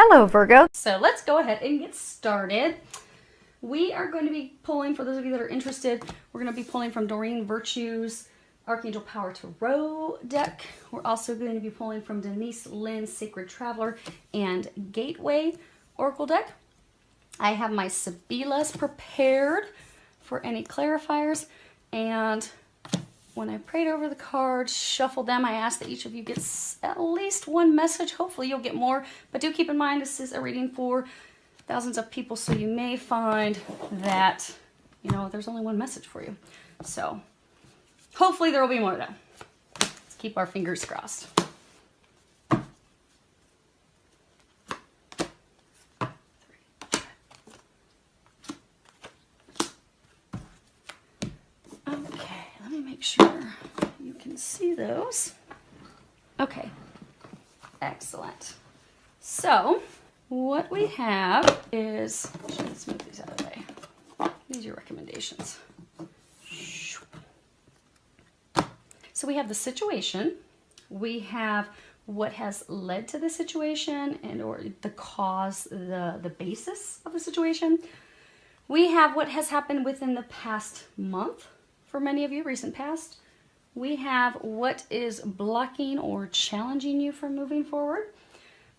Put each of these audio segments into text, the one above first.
Hello, Virgo. So let's go ahead and get started. We are going to be pulling, for those of you that are interested, we're going to be pulling from Doreen Virtue's Archangel Power Tarot deck. We're also going to be pulling from Denise Lynn's Sacred Traveler and Gateway Oracle deck. I have my Sibilas prepared for any clarifiers, and when I prayed over the cards, shuffled them, I asked that each of you gets at least one message. Hopefully you'll get more, but do keep in mind this is a reading for thousands of people, so you may find that, you know, there's only one message for you. So hopefully there will be more though. Let's keep our fingers crossed. Okay, let me make sure you can see those. Okay, excellent. So what we have is, let's move these out of the way. These are your recommendations. So we have the situation, we have what has led to the situation and or the cause, the basis of the situation. We have what has happened within the past month for many of you, recent past. We have what is blocking or challenging you from moving forward.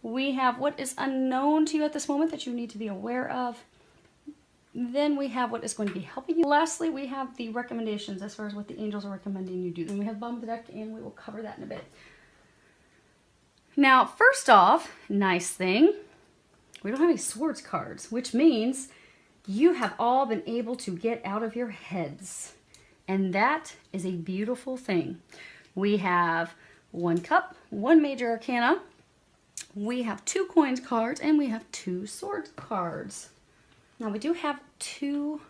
We have what is unknown to you at this moment that you need to be aware of. Then we have what is going to be helping you. Lastly, we have the recommendations as far as what the angels are recommending you do. Then we have the bottom of the deck, and we will cover that in a bit. Now, first off, nice thing, we don't have any swords cards, which means you have all been able to get out of your heads. And that is a beautiful thing. We have one cup, one major arcana, we have two coins cards, and we have two swords cards. Now we do have two,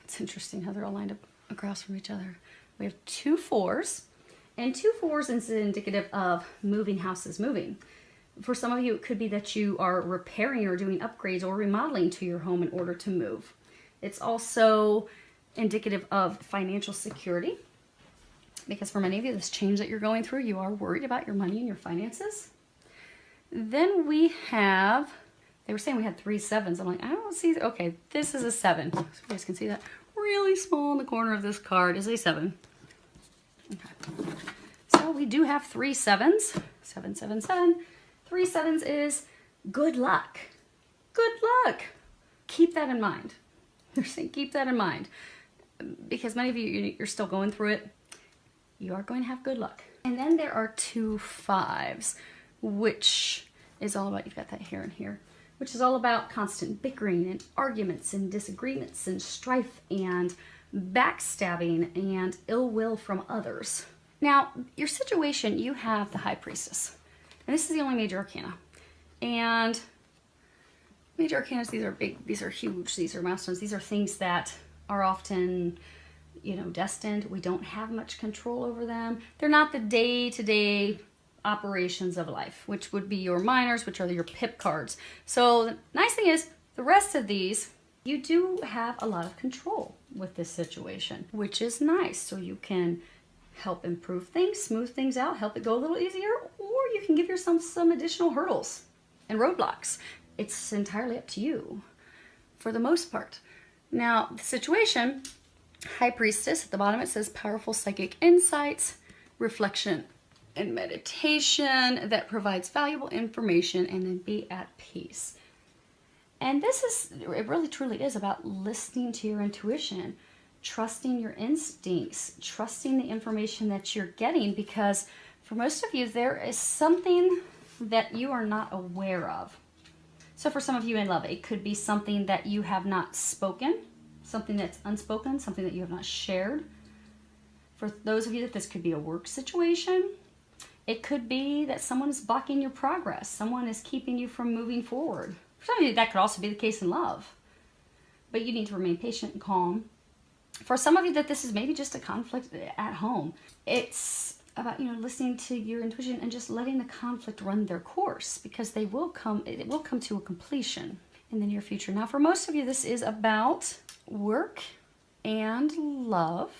it's interesting how they're all lined up across from each other. We have two fours, and two fours is indicative of moving houses, moving. For some of you, it could be that you are repairing or doing upgrades or remodeling to your home in order to move. It's also indicative of financial security, because for many of you, this change that you're going through, you are worried about your money and your finances. Then we have, they were saying we had 3 sevens. I'm like, I don't see, okay, this is a 7. So you guys can see that really small in the corner of this card is a 7. Okay. So we do have 3 sevens, 7, 7, 7. 3 sevens is good luck. Good luck. Keep that in mind. They're saying keep that in mind, because many of you, you're still going through it. You are going to have good luck. And then there are 2 5s, which is all about, you've got that here and here, which is all about constant bickering and arguments and disagreements and strife and backstabbing and ill will from others. Now, your situation, you have the High Priestess, and this is the only major arcana. And major arcanas, these are big, these are huge, these are milestones, these are things that are often, you know, destined. We don't have much control over them. They're not the day-to-day operations of life, which would be your minors, which are your pip cards. So the nice thing is, the rest of these, you do have a lot of control with this situation, which is nice. So you can help improve things, smooth things out, help it go a little easier, or you can give yourself some additional hurdles and roadblocks. It's entirely up to you for the most part. Now, the situation, High Priestess, at the bottom it says powerful psychic insights, reflection and meditation that provides valuable information, and then be at peace. And this is, it really truly is about listening to your intuition, trusting your instincts, trusting the information that you're getting, because for most of you, there is something that you are not aware of. So for some of you in love, it could be something that you have not spoken, something that's unspoken, something that you have not shared. For those of you that this could be a work situation, it could be that someone is blocking your progress. Someone is keeping you from moving forward. For some of you, that could also be the case in love. But you need to remain patient and calm. For some of you, that this is maybe just a conflict at home. It's about, you know, listening to your intuition and just letting the conflict run their course, because they will come, it will come to a completion in the near future. Now, for most of you, this is about work and love.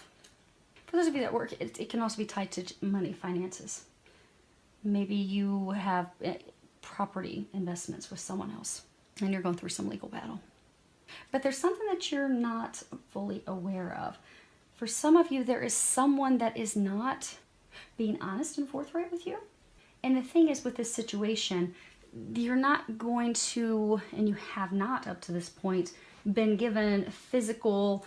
For those of you that work, it can also be tied to money, finances. Maybe you have property investments with someone else, and you're going through some legal battle. But there's something that you're not fully aware of. For some of you, there is someone that is not being honest and forthright with you. And the thing is, with this situation, you're not going to, and you have not up to this point, been given physical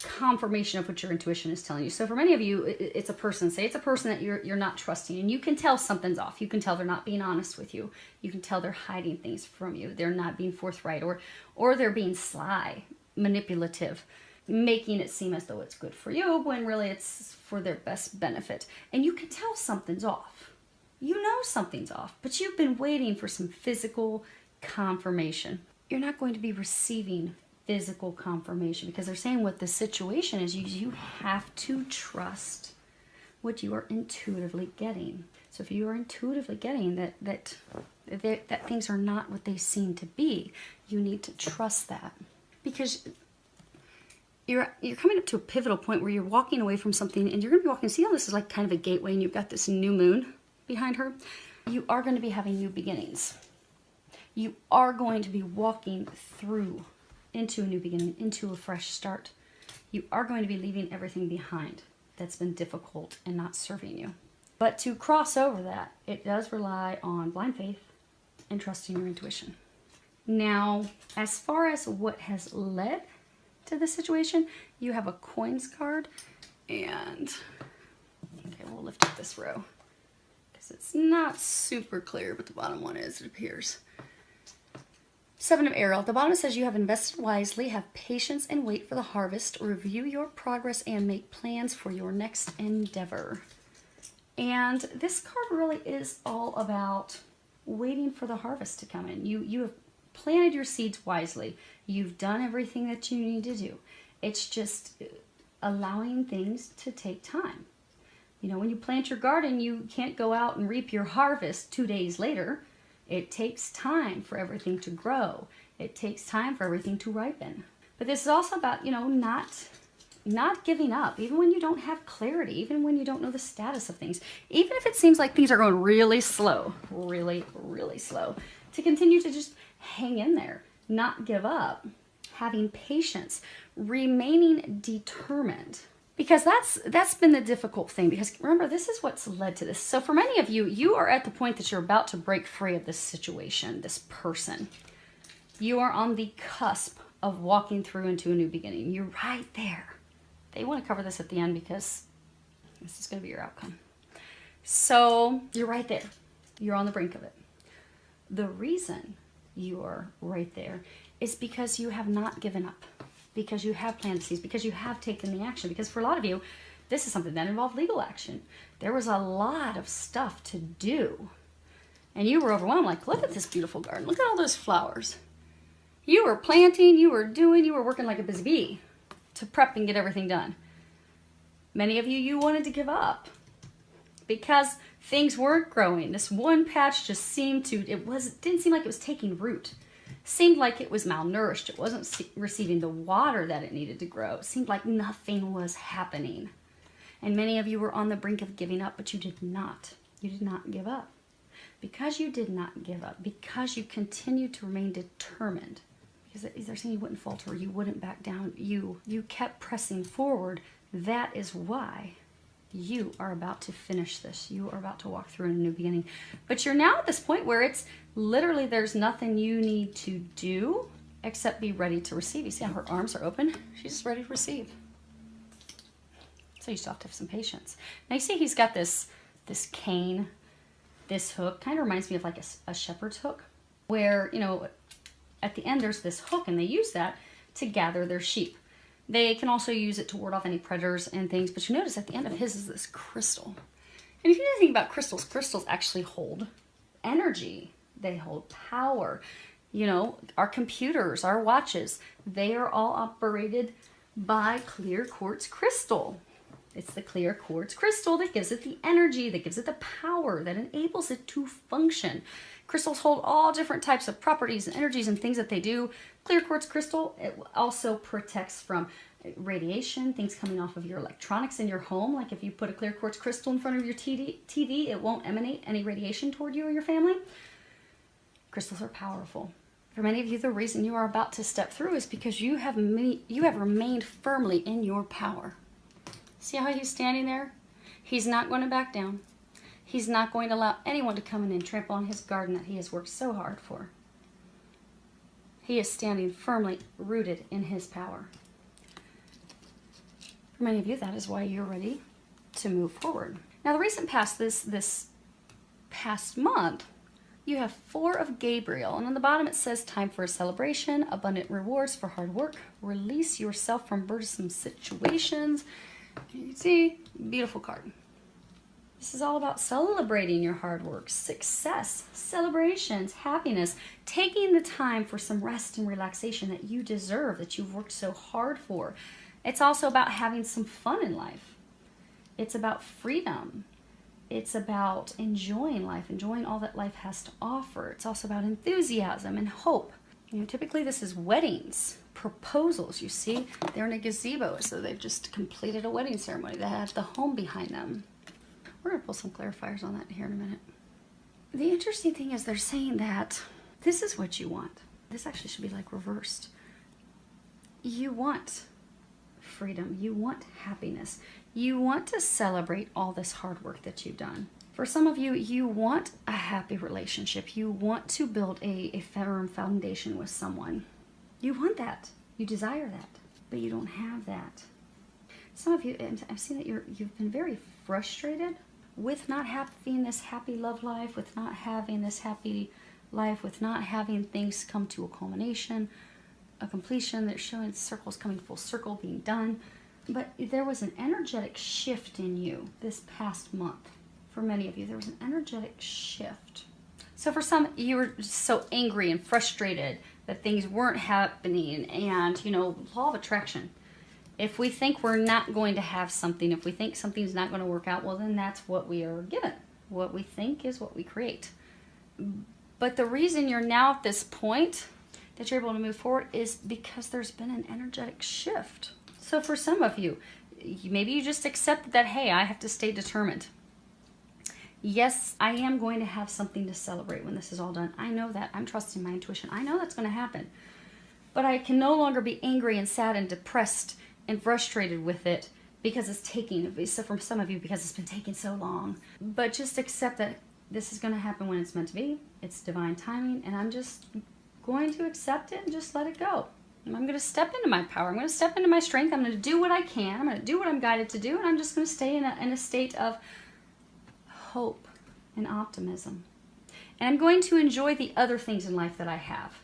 confirmation of what your intuition is telling you. So for many of you, it's a person. Say it's a person that you're not trusting, and you can tell something's off. You can tell they're not being honest with you. You can tell they're hiding things from you. They're not being forthright, or they're being sly, manipulative, making it seem as though it's good for you when really it's for their best benefit. And you can tell something's off. You know something's off, but you've been waiting for some physical confirmation. You're not going to be receiving physical confirmation because they're saying what the situation is. You have to trust what you are intuitively getting. So if you are intuitively getting that things are not what they seem to be, you need to trust that, because you're coming up to a pivotal point where you're walking away from something, and you're going to be walking. See how this is like kind of a gateway, and you've got this new moon behind her? You are going to be having new beginnings. You are going to be walking through into a new beginning, into a fresh start. You are going to be leaving everything behind that's been difficult and not serving you. But to cross over that, it does rely on blind faith and trusting your intuition. Now, as far as what has led to the situation, you have a coins card, and okay, we'll lift up this row because it's not super clear, but the bottom one is, it appears. Seven of Arrow. The bottom says you have invested wisely, have patience and wait for the harvest, review your progress and make plans for your next endeavor. And this card really is all about waiting for the harvest to come in. You have planted your seeds wisely. You've done everything that you need to do. It's just allowing things to take time. You know, when you plant your garden, you can't go out and reap your harvest 2 days later. It takes time for everything to grow. It takes time for everything to ripen. But this is also about, you know, not giving up, even when you don't have clarity, even when you don't know the status of things, even if it seems like things are going really slow, really, really slow, to continue to just hang in there, not give up, having patience, remaining determined. Because that's been the difficult thing. Because remember, this is what's led to this. So for many of you, you are at the point that you're about to break free of this situation, this person. You are on the cusp of walking through into a new beginning. You're right there. They want to cover this at the end because this is going to be your outcome. So you're right there. You're on the brink of it. The reason you are right there is because you have not given up. Because you have planted seeds, because you have taken the action. Because for a lot of you, this is something that involved legal action. There was a lot of stuff to do. And you were overwhelmed, like, look at this beautiful garden. Look at all those flowers. You were planting, you were working like a busy bee to prep and get everything done. Many of you, you wanted to give up because things weren't growing. This one patch just seemed to, didn't seem like it was taking root. Seemed like it was malnourished. It wasn't receiving the water that it needed to grow. It seemed like nothing was happening. And many of you were on the brink of giving up, but you did not. You did not give up. Because you did not give up, because you continued to remain determined, because they're saying you wouldn't falter, you wouldn't back down, you kept pressing forward, that is why you are about to finish this. You are about to walk through a new beginning. But you're now at this point where it's literally there's nothing you need to do except be ready to receive. You see how her arms are open? She's just ready to receive. So you still have to have some patience. Now you see he's got this cane, this hook. Kind of reminds me of like a shepherd's hook, where, you know, at the end there's this hook, and they use that to gather their sheep. They can also use it to ward off any predators and things, but you notice at the end of his is this crystal. And if you know anything about crystals, crystals actually hold energy. They hold power. You know, our computers, our watches, they are all operated by clear quartz crystal. It's the clear quartz crystal that gives it the energy, that gives it the power, that enables it to function. Crystals hold all different types of properties and energies and things that they do. Clear quartz crystal, it also protects from radiation, things coming off of your electronics in your home. Like if you put a clear quartz crystal in front of your TV, it won't emanate any radiation toward you or your family. Crystals are powerful. For many of you, the reason you are about to step through is because you have remained firmly in your power. See how he's standing there? He's not going to back down. He's not going to allow anyone to come in and trample on his garden that he has worked so hard for. He is standing firmly rooted in his power. For many of you, that is why you're ready to move forward. Now, the recent past, this past month, you have 4 of Gabriel, and on the bottom it says, time for a celebration, abundant rewards for hard work, release yourself from burdensome situations. You can see, beautiful card. This is all about celebrating your hard work, success, celebrations, happiness, taking the time for some rest and relaxation that you deserve, that you've worked so hard for. It's also about having some fun in life. It's about freedom. It's about enjoying life, enjoying all that life has to offer. It's also about enthusiasm and hope. You know, typically this is weddings, proposals. You see, they're in a gazebo, so they've just completed a wedding ceremony. They have the home behind them. We're going to pull some clarifiers on that here in a minute. The interesting thing is they're saying that this is what you want. This actually should be like reversed. You want freedom. You want happiness. You want to celebrate all this hard work that you've done. For some of you, you want a happy relationship. You want to build a firm foundation with someone. You want that. You desire that, but you don't have that. Some of you, and I've seen that you've been very frustrated with not having this happy love life, with not having this happy life, with not having things come to a culmination, a completion. They're showing circles coming full circle, being done. But there was an energetic shift in you this past month. For many of you, there was an energetic shift. So for some, you were so angry and frustrated that things weren't happening. And, you know, law of attraction. If we think we're not going to have something, if we think something's not going to work out, well, then that's what we are given. What we think is what we create. But the reason you're now at this point that you're able to move forward is because there's been an energetic shift. So for some of you, maybe you just accept that, hey, I have to stay determined. Yes, I am going to have something to celebrate when this is all done. I know that. I'm trusting my intuition. I know that's going to happen. But I can no longer be angry and sad and depressed and frustrated with it because it's taking, so for some of you, because it's been taking so long. But just accept that this is going to happen when it's meant to be. It's divine timing, and I'm just going to accept it and just let it go. I'm going to step into my power. I'm going to step into my strength. I'm going to do what I can. I'm going to do what I'm guided to do. And I'm just going to stay in a state of hope and optimism. And I'm going to enjoy the other things in life that I have.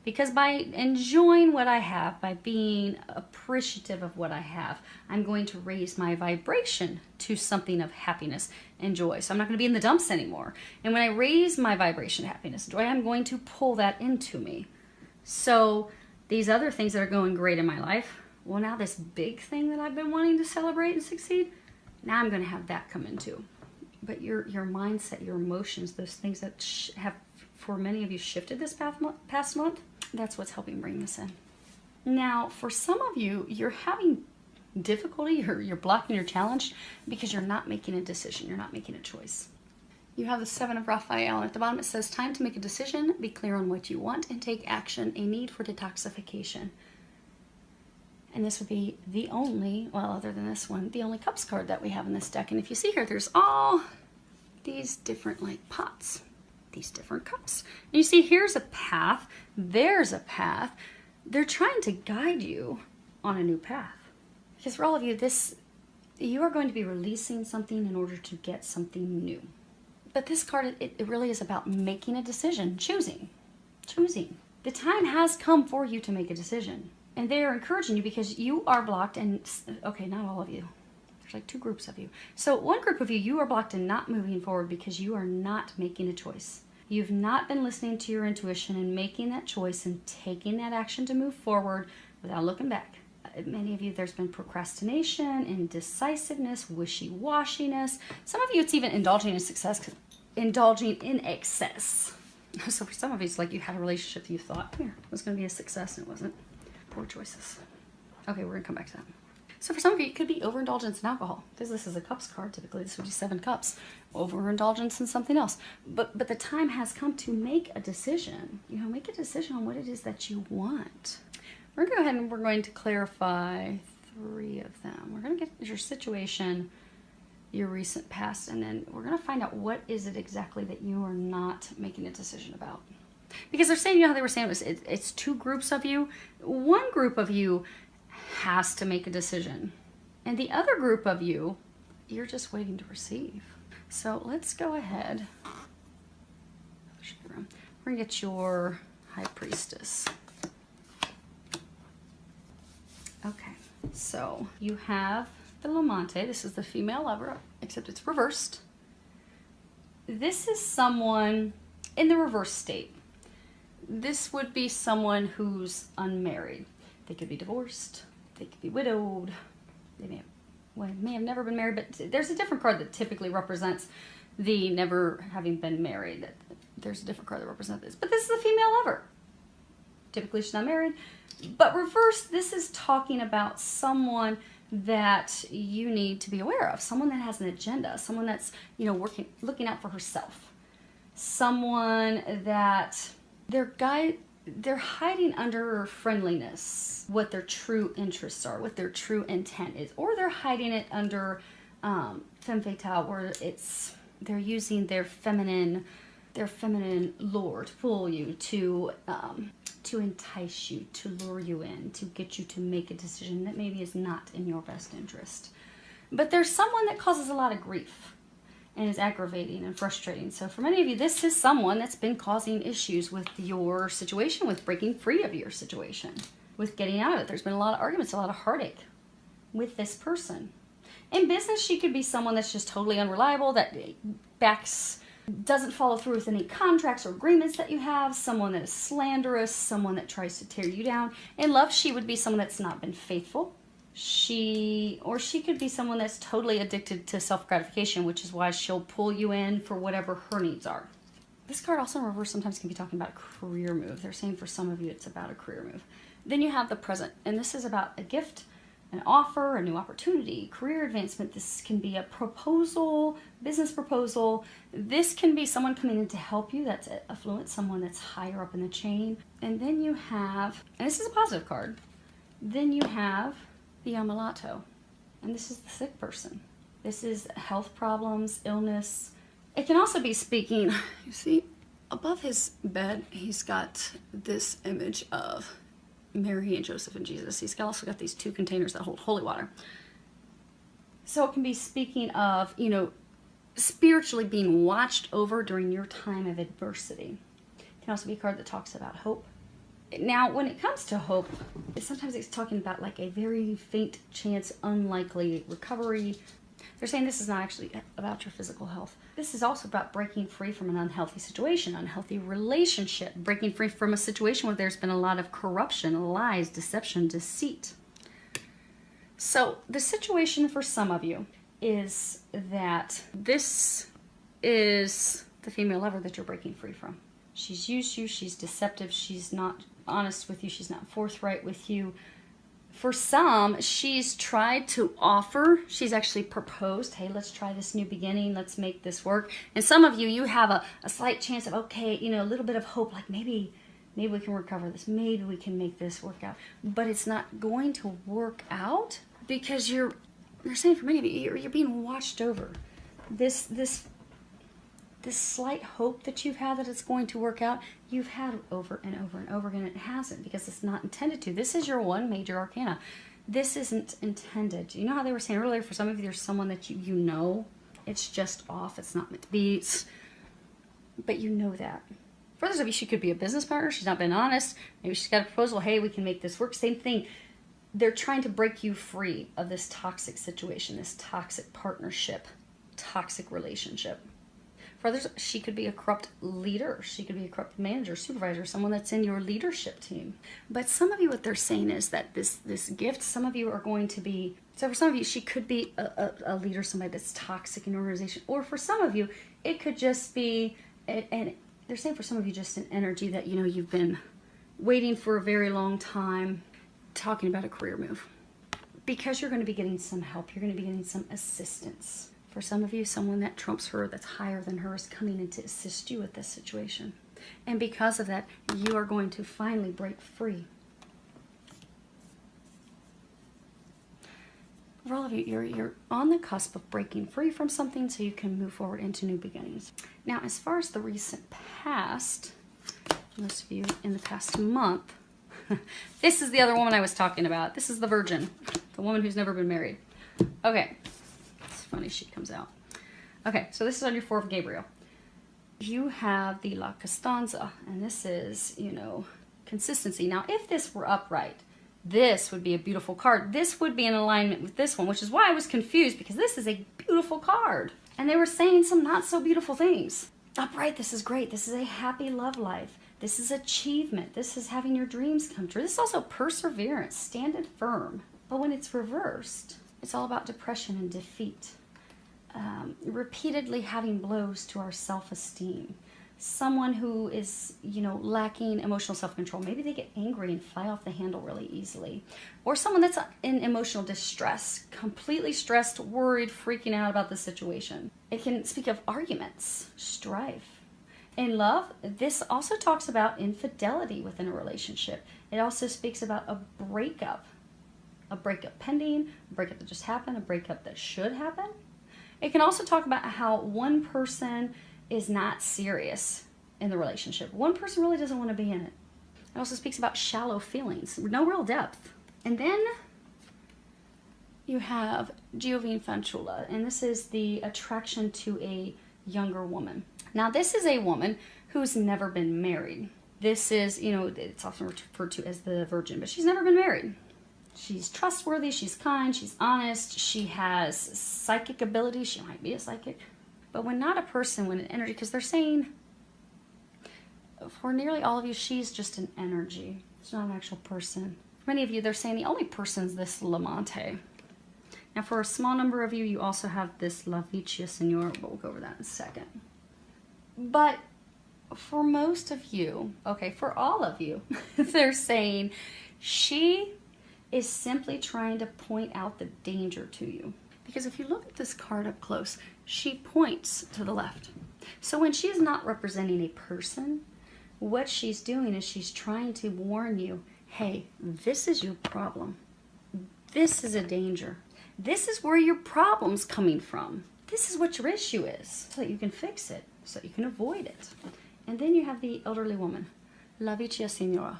Because by enjoying what I have, by being appreciative of what I have, I'm going to raise my vibration to something of happiness and joy. So I'm not going to be in the dumps anymore. And when I raise my vibration to happiness and joy, I'm going to pull that into me. So these other things that are going great in my life, well, now this big thing that I've been wanting to celebrate and succeed, now I'm going to have that come into. But your mindset, your emotions, those things that have, for many of you, shifted this past month, that's what's helping bring this in. Now, for some of you, you're having difficulty, you're blocking your challenge because you're not making a decision, you're not making a choice. You have the 7 of Raphael, and at the bottom it says, time to make a decision, be clear on what you want, and take action, a need for detoxification. And this would be the only, well, other than this one, the only Cups card that we have in this deck. And if you see here, there's all these different, like, pots, these different cups. And you see, here's a path, there's a path. They're trying to guide you on a new path. Because for all of you, you are going to be releasing something in order to get something new. But this card, it really is about making a decision, choosing. The time has come for you to make a decision. And they are encouraging you because you are blocked and, okay, not all of you. There's like 2 groups of you. So one group of you, you are blocked and not moving forward because you are not making a choice. You've not been listening to your intuition and making that choice and taking that action to move forward without looking back. Many of you, there's been procrastination, indecisiveness, wishy-washiness. Some of you, it's even indulging in excess. So for some of you, it's like you had a relationship that you thought, here, it was going to be a success and it wasn't. Poor choices. Okay, we're going to come back to that. So for some of you, it could be overindulgence in alcohol, because this is a cups card. Typically, this would be 7 cups. Overindulgence in something else. But the time has come to make a decision. You know, make a decision on what it is that you want. We're going to go ahead and we're going to clarify 3 of them. We're going to get your situation, your recent past, and then we're going to find out what is it exactly that you are not making a decision about. Because they're saying, you know how they were saying it's 2 groups of you. One group of you has to make a decision, and the other group of you, you're just waiting to receive. So let's go ahead. We're going to get your High Priestess. Okay, so you have the Amante. This is the female lover, except it's reversed. This is someone in the reverse state. This would be someone who's unmarried. They could be divorced. They could be widowed. They may have never been married, but there's a different card that typically represents the never having been married. There's a different card that represents this. But this is a female lover. Typically she's not married. But reverse, this is talking about someone that you need to be aware of. Someone that has an agenda. Someone that's, you know, looking out for herself. Someone that they're hiding under friendliness, what their true interests are, what their true intent is, or they're hiding it under femme fatale, where they're using their feminine lure to pull you, to entice you, to lure you in, to get you to make a decision that maybe is not in your best interest. But there's someone that causes a lot of grief and is aggravating and frustrating. So for many of you, this is someone that's been causing issues with your situation, with breaking free of your situation, with getting out of it. There's been a lot of arguments, a lot of heartache with this person. In business, she could be someone that's just totally unreliable, that doesn't follow through with any contracts or agreements that you have, someone that is slanderous, someone that tries to tear you down. In love, she would be someone that's not been faithful. She could be someone that's totally addicted to self-gratification, which is why she'll pull you in for whatever her needs are. This card also in reverse sometimes can be talking about a career move. They're saying for some of you it's about a career move. Then you have the present, and this is about a gift, an offer, a new opportunity, career advancement. This can be a proposal, business proposal. This can be someone coming in to help you that's affluent, someone that's higher up in the chain. And then you have, and this is a positive card, then you have the Amalato, and this is the sick person. This is health problems, illness. It can also be speaking, you see, above his bed, he's got this image of Mary and Joseph and Jesus. He's also got these 2 containers that hold holy water. So it can be speaking of, you know, spiritually being watched over during your time of adversity. It can also be a card that talks about hope. Now, when it comes to hope, sometimes it's talking about like a very faint chance, unlikely recovery. They're saying this is not actually about your physical health. This is also about breaking free from an unhealthy situation, unhealthy relationship, breaking free from a situation where there's been a lot of corruption, lies, deception, deceit. So the situation for some of you is that this is the female lover that you're breaking free from. She's used you, she's deceptive, she's not honest with you, she's not forthright with you. For some, she's tried to offer, she's actually proposed, hey, let's try this new beginning, let's make this work. And some of you, you have a slight chance of, okay, you know, a little bit of hope, like maybe we can recover this, maybe we can make this work out. But it's not going to work out because they're saying for many of you, you're being watched over. This slight hope that you've had that it's going to work out, you've had over and over and over again. It hasn't, because it's not intended to. This is your one major arcana. This isn't intended. You know how they were saying earlier, for some of you, there's someone that you know, it's just off, it's not meant to be, but you know that. For others of you, she could be a business partner, she's not been honest, maybe she's got a proposal, hey, we can make this work, same thing. They're trying to break you free of this toxic situation, this toxic partnership, toxic relationship. For others, she could be a corrupt leader. She could be a corrupt manager, supervisor, someone that's in your leadership team. But some of you, what they're saying is that this gift, some of you are going to be, so for some of you, she could be a leader, somebody that's toxic in an organization. Or for some of you, it could just be, and they're saying for some of you, just an energy that, you know, you've been waiting for a very long time, talking about a career move. because you're going to be getting some help. You're going to be getting some assistance. For some of you, someone that trumps her, that's higher than her, is coming in to assist you with this situation. And because of that, you are going to finally break free. For all of you, you're on the cusp of breaking free from something so you can move forward into new beginnings. Now, as far as the recent past, most of you in the past month, this is the other woman I was talking about. This is the virgin, the woman who's never been married. Okay, it's funny she comes out. Okay, so this is on your 4 of Gabriel. You have the La Costanza, and this is, you know, consistency. Now, if this were upright, this would be a beautiful card. This would be in alignment with this one, which is why I was confused, because this is a beautiful card. And they were saying some not so beautiful things. Upright, this is great. This is a happy love life. This is achievement. This is having your dreams come true. This is also perseverance, standing firm. But when it's reversed, it's all about depression and defeat. Repeatedly having blows to our self-esteem. Someone who is, you know, lacking emotional self-control. Maybe they get angry and fly off the handle really easily. Or someone that's in emotional distress, completely stressed, worried, freaking out about the situation. It can speak of arguments, strife. In love, this also talks about infidelity within a relationship. It also speaks about a breakup pending, a breakup that just happened, a breakup that should happen. It can also talk about how one person is not serious in the relationship. One person really doesn't want to be in it. It also speaks about shallow feelings, no real depth. And then you have Giovine Fanciulla, and this is the attraction to a younger woman. Now, this is a woman who's never been married. This is, you know, it's often referred to as the virgin, but she's never been married. She's trustworthy, she's kind, she's honest, she has psychic ability, she might be a psychic. But when not a person, when an energy, because they're saying, for nearly all of you, she's just an energy. It's not an actual person. For many of you, they're saying the only person's this Lamante. Now, for a small number of you, you also have this La Vicia Signora, but we'll go over that in a second. But for most of you, okay, for all of you, they're saying she is simply trying to point out the danger to you. Because if you look at this card up close, she points to the left. So when she is not representing a person, what she's doing is she's trying to warn you, hey, this is your problem. This is a danger. This is where your problem's coming from. This is what your issue is, so that you can fix it, so that you can avoid it. And then you have the elderly woman, La Vicia Signora.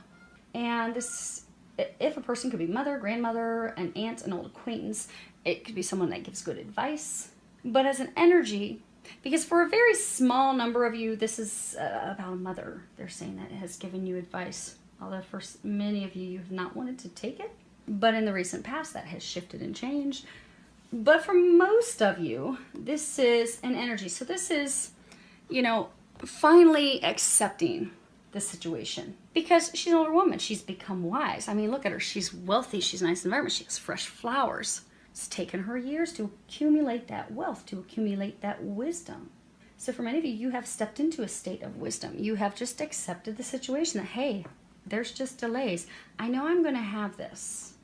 And this, if a person could be mother, grandmother, an aunt, an old acquaintance, it could be someone that gives good advice. But as an energy, because for a very small number of you, this is about a mother. They're saying that it has given you advice. Although for many of you, you have not wanted to take it. But in the recent past, that has shifted and changed. But for most of you, this is an energy. So this is, you know, finally accepting the situation. Because she's an older woman. She's become wise. I mean, look at her. She's wealthy. She's nice environment. She has fresh flowers. It's taken her years to accumulate that wealth, to accumulate that wisdom. So for many of you, you have stepped into a state of wisdom. You have just accepted the situation that, hey, there's just delays. I know I'm going to have this.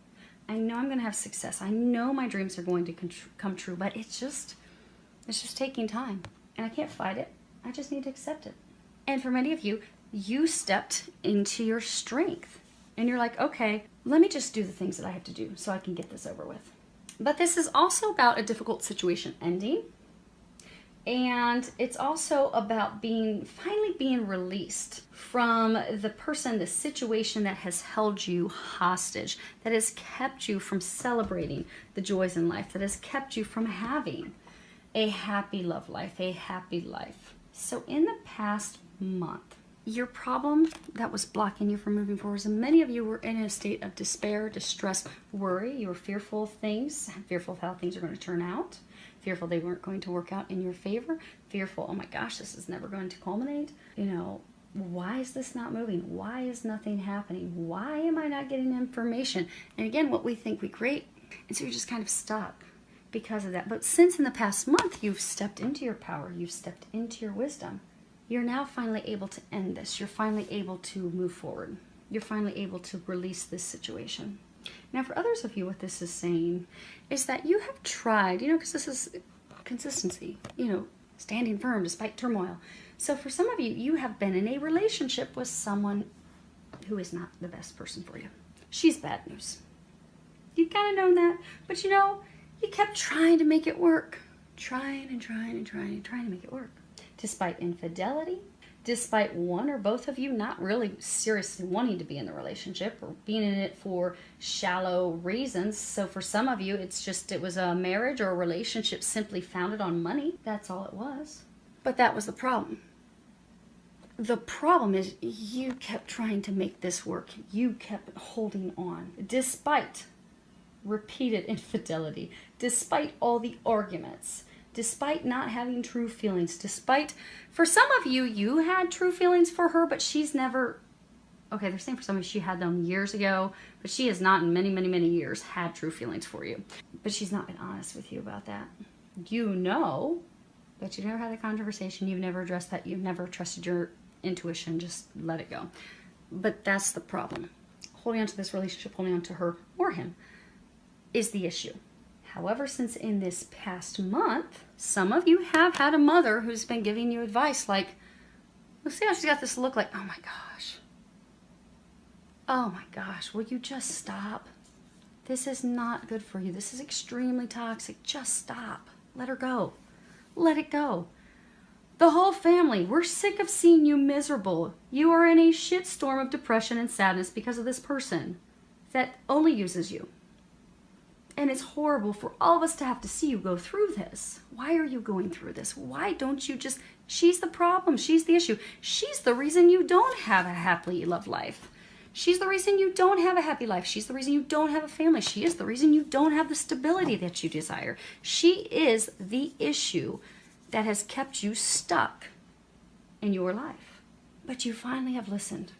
I know I'm going to have success. I know my dreams are going to come true, but it's just taking time. And I can't fight it. I just need to accept it. And for many of you, you stepped into your strength. And you're like, okay, let me just do the things that I have to do so I can get this over with. But this is also about a difficult situation ending. And it's also about finally being released from the person, the situation that has held you hostage, that has kept you from celebrating the joys in life, that has kept you from having a happy love life, a happy life. So in the past month, your problem that was blocking you from moving forward, and many of you were in a state of despair, distress, worry. You were fearful of things, fearful of how things are going to turn out, fearful they weren't going to work out in your favor, fearful, oh my gosh, this is never going to culminate. You know, why is this not moving? Why is nothing happening? Why am I not getting information? And again, what we think we create. And so you're just kind of stuck because of that. But since in the past month, you've stepped into your power, you've stepped into your wisdom, you're now finally able to end this. You're finally able to move forward. You're finally able to release this situation. Now, for others of you, what this is saying is that you have tried, because this is consistency, standing firm despite turmoil. So for some of you, you have been in a relationship with someone who is not the best person for you. She's bad news. You've kind of known that, but you kept trying to make it work. Trying to make it work. Despite infidelity, despite one or both of you not really seriously wanting to be in the relationship or being in it for shallow reasons. So for some of you, it was a marriage or a relationship simply founded on money. That's all it was. But that was the problem. The problem is you kept trying to make this work. You kept holding on despite repeated infidelity, despite all the arguments, despite not having true feelings, despite, for some of you, you had true feelings for her, but she's never, okay, they're saying for some of you she had them years ago, but she has not in many, many, many years had true feelings for you. But she's not been honest with you about that. But you never had a conversation, you've never addressed that, you've never trusted your intuition, just let it go. But that's the problem. Holding on to this relationship, holding on to her or him, is the issue. However, since in this past month, some of you have had a mother who's been giving you advice like, well, see how she's got this look like, oh my gosh, will you just stop? This is not good for you. This is extremely toxic. Just stop. Let her go. Let it go. The whole family, we're sick of seeing you miserable. You are in a shitstorm of depression and sadness because of this person that only uses you. And it's horrible for all of us to have to see you go through this. Why are you going through this? Why don't you just... She's the problem. She's the issue. She's the reason you don't have a happily loved life. She's the reason you don't have a happy life. She's the reason you don't have a family. She is the reason you don't have the stability that you desire. She is the issue that has kept you stuck in your life. But you finally have listened.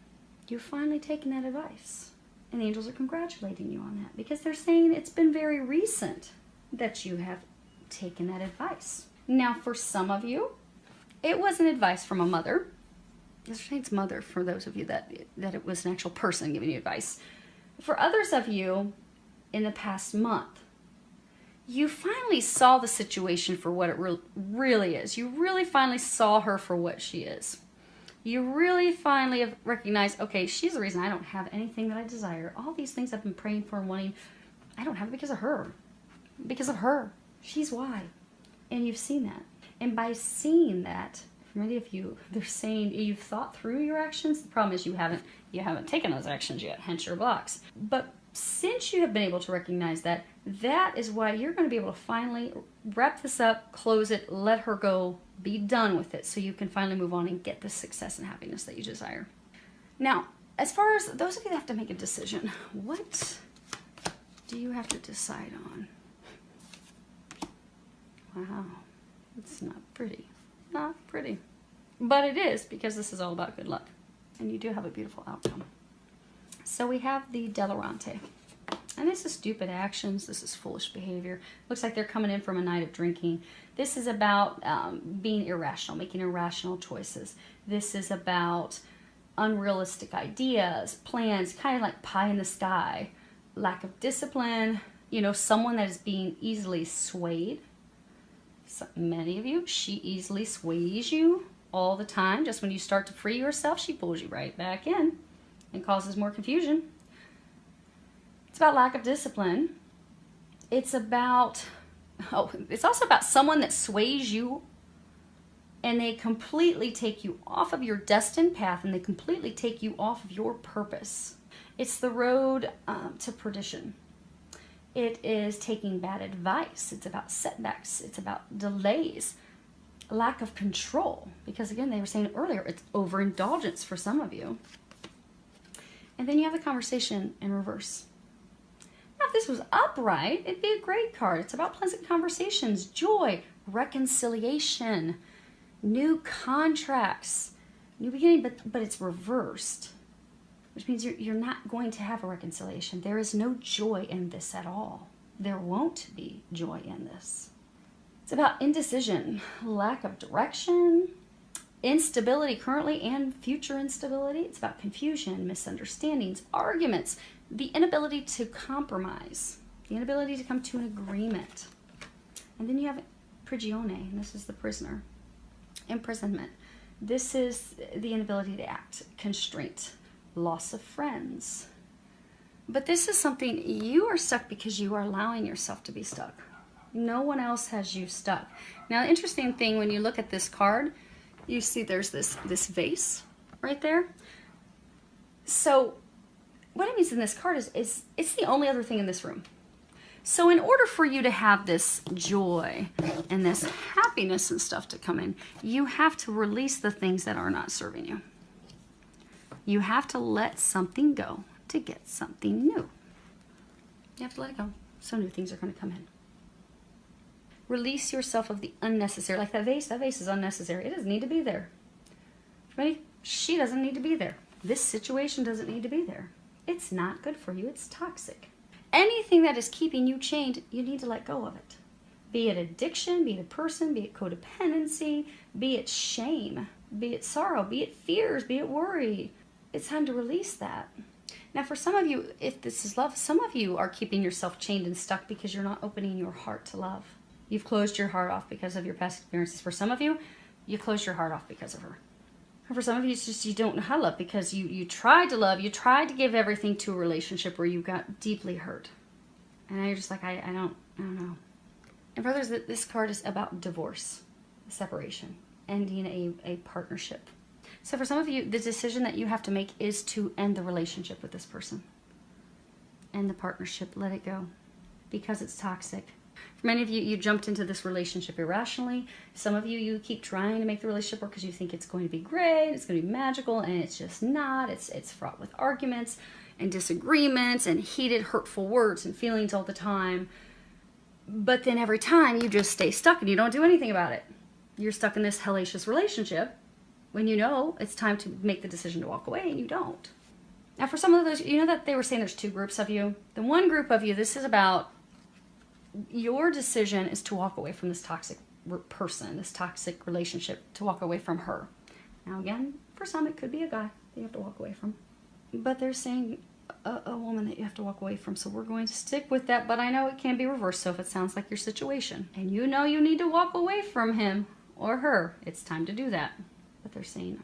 You've finally taken that advice. And the angels are congratulating you on that because they're saying it's been very recent that you have taken that advice. Now, for some of you, it wasn't advice from a mother. They're saying it's mother for those of you that it was an actual person giving you advice. For others of you, in the past month, you finally saw the situation for what it really is. You really finally saw her for what she is. You really finally have recognized, okay, she's the reason I don't have anything that I desire. All these things I've been praying for and wanting, I don't have it because of her. Because of her. She's why. And you've seen that. And by seeing that, for many of you, they're saying you've thought through your actions. The problem is you haven't taken those actions yet, hence your blocks. But since you have been able to recognize that, that is why you're going to be able to finally wrap this up, close it, let her go, be done with it, so you can finally move on and get the success and happiness that you desire. Now, as far as those of you that have to make a decision, what do you have to decide on? Wow, it's not pretty. Not pretty. But it is, because this is all about good luck. And you do have a beautiful outcome. So we have the Delarante. And this is stupid actions. This is foolish behavior. Looks like they're coming in from a night of drinking. This is about being irrational, making irrational choices. This is about unrealistic ideas, plans, kind of like pie in the sky. Lack of discipline. Someone that is being easily swayed. So many of you, she easily sways you all the time. Just when you start to free yourself, she pulls you right back in and causes more confusion. It's about lack of discipline. It's also about someone that sways you and they completely take you off of your destined path and they completely take you off of your purpose. It's the road to perdition. It is taking bad advice. It's about setbacks. It's about delays. Lack of control. Because again, they were saying earlier, it's overindulgence for some of you. And then you have the conversation in reverse. Now, if this was upright, it'd be a great card. It's about pleasant conversations, joy, reconciliation, new contracts, new beginning, but it's reversed. Which means you're not going to have a reconciliation. There is no joy in this at all. There won't be joy in this. It's about indecision, lack of direction, instability currently and future instability. It's about confusion, misunderstandings, arguments, the inability to compromise, the inability to come to an agreement. And then you have prigione, and this is the prisoner. Imprisonment. This is the inability to act, constraint, loss of friends. But this is something, you are stuck because you are allowing yourself to be stuck. No one else has you stuck. Now, the interesting thing, when you look at this card, you see there's this vase right there. So what it means in this card is it's the only other thing in this room. So in order for you to have this joy and this happiness and stuff to come in, you have to release the things that are not serving you. You have to let something go to get something new. You have to let it go, so new things are going to come in. Release yourself of the unnecessary. Like that vase is unnecessary. It doesn't need to be there. Right? She doesn't need to be there. This situation doesn't need to be there. It's not good for you. It's toxic. Anything that is keeping you chained, you need to let go of it. Be it addiction, be it a person, be it codependency, be it shame, be it sorrow, be it fears, be it worry. It's time to release that. Now for some of you, if this is love, some of you are keeping yourself chained and stuck because you're not opening your heart to love. You've closed your heart off because of your past experiences. For some of you, you closed your heart off because of her. And for some of you, it's just you don't know how to love because you tried to love, you tried to give everything to a relationship where you got deeply hurt. And now you're just like, I don't know. And for others, this card is about divorce, separation, ending a partnership. So for some of you, the decision that you have to make is to end the relationship with this person. End the partnership, let it go, because it's toxic. For many of you, you jumped into this relationship irrationally. Some of you, you keep trying to make the relationship work because you think it's going to be great, it's going to be magical, and it's just not. It's fraught with arguments and disagreements and heated, hurtful words and feelings all the time. But then every time you just stay stuck and you don't do anything about it. You're stuck in this hellacious relationship when you know it's time to make the decision to walk away and you don't. Now for some of those, you know that they were saying there's two groups of you. The one group of you, this is about your decision is to walk away from this toxic person, this toxic relationship, to walk away from her. Now again, for some it could be a guy that you have to walk away from. But they're saying a woman that you have to walk away from, so we're going to stick with that, but I know it can be reversed, so if it sounds like your situation, and you know you need to walk away from him or her, it's time to do that. But they're saying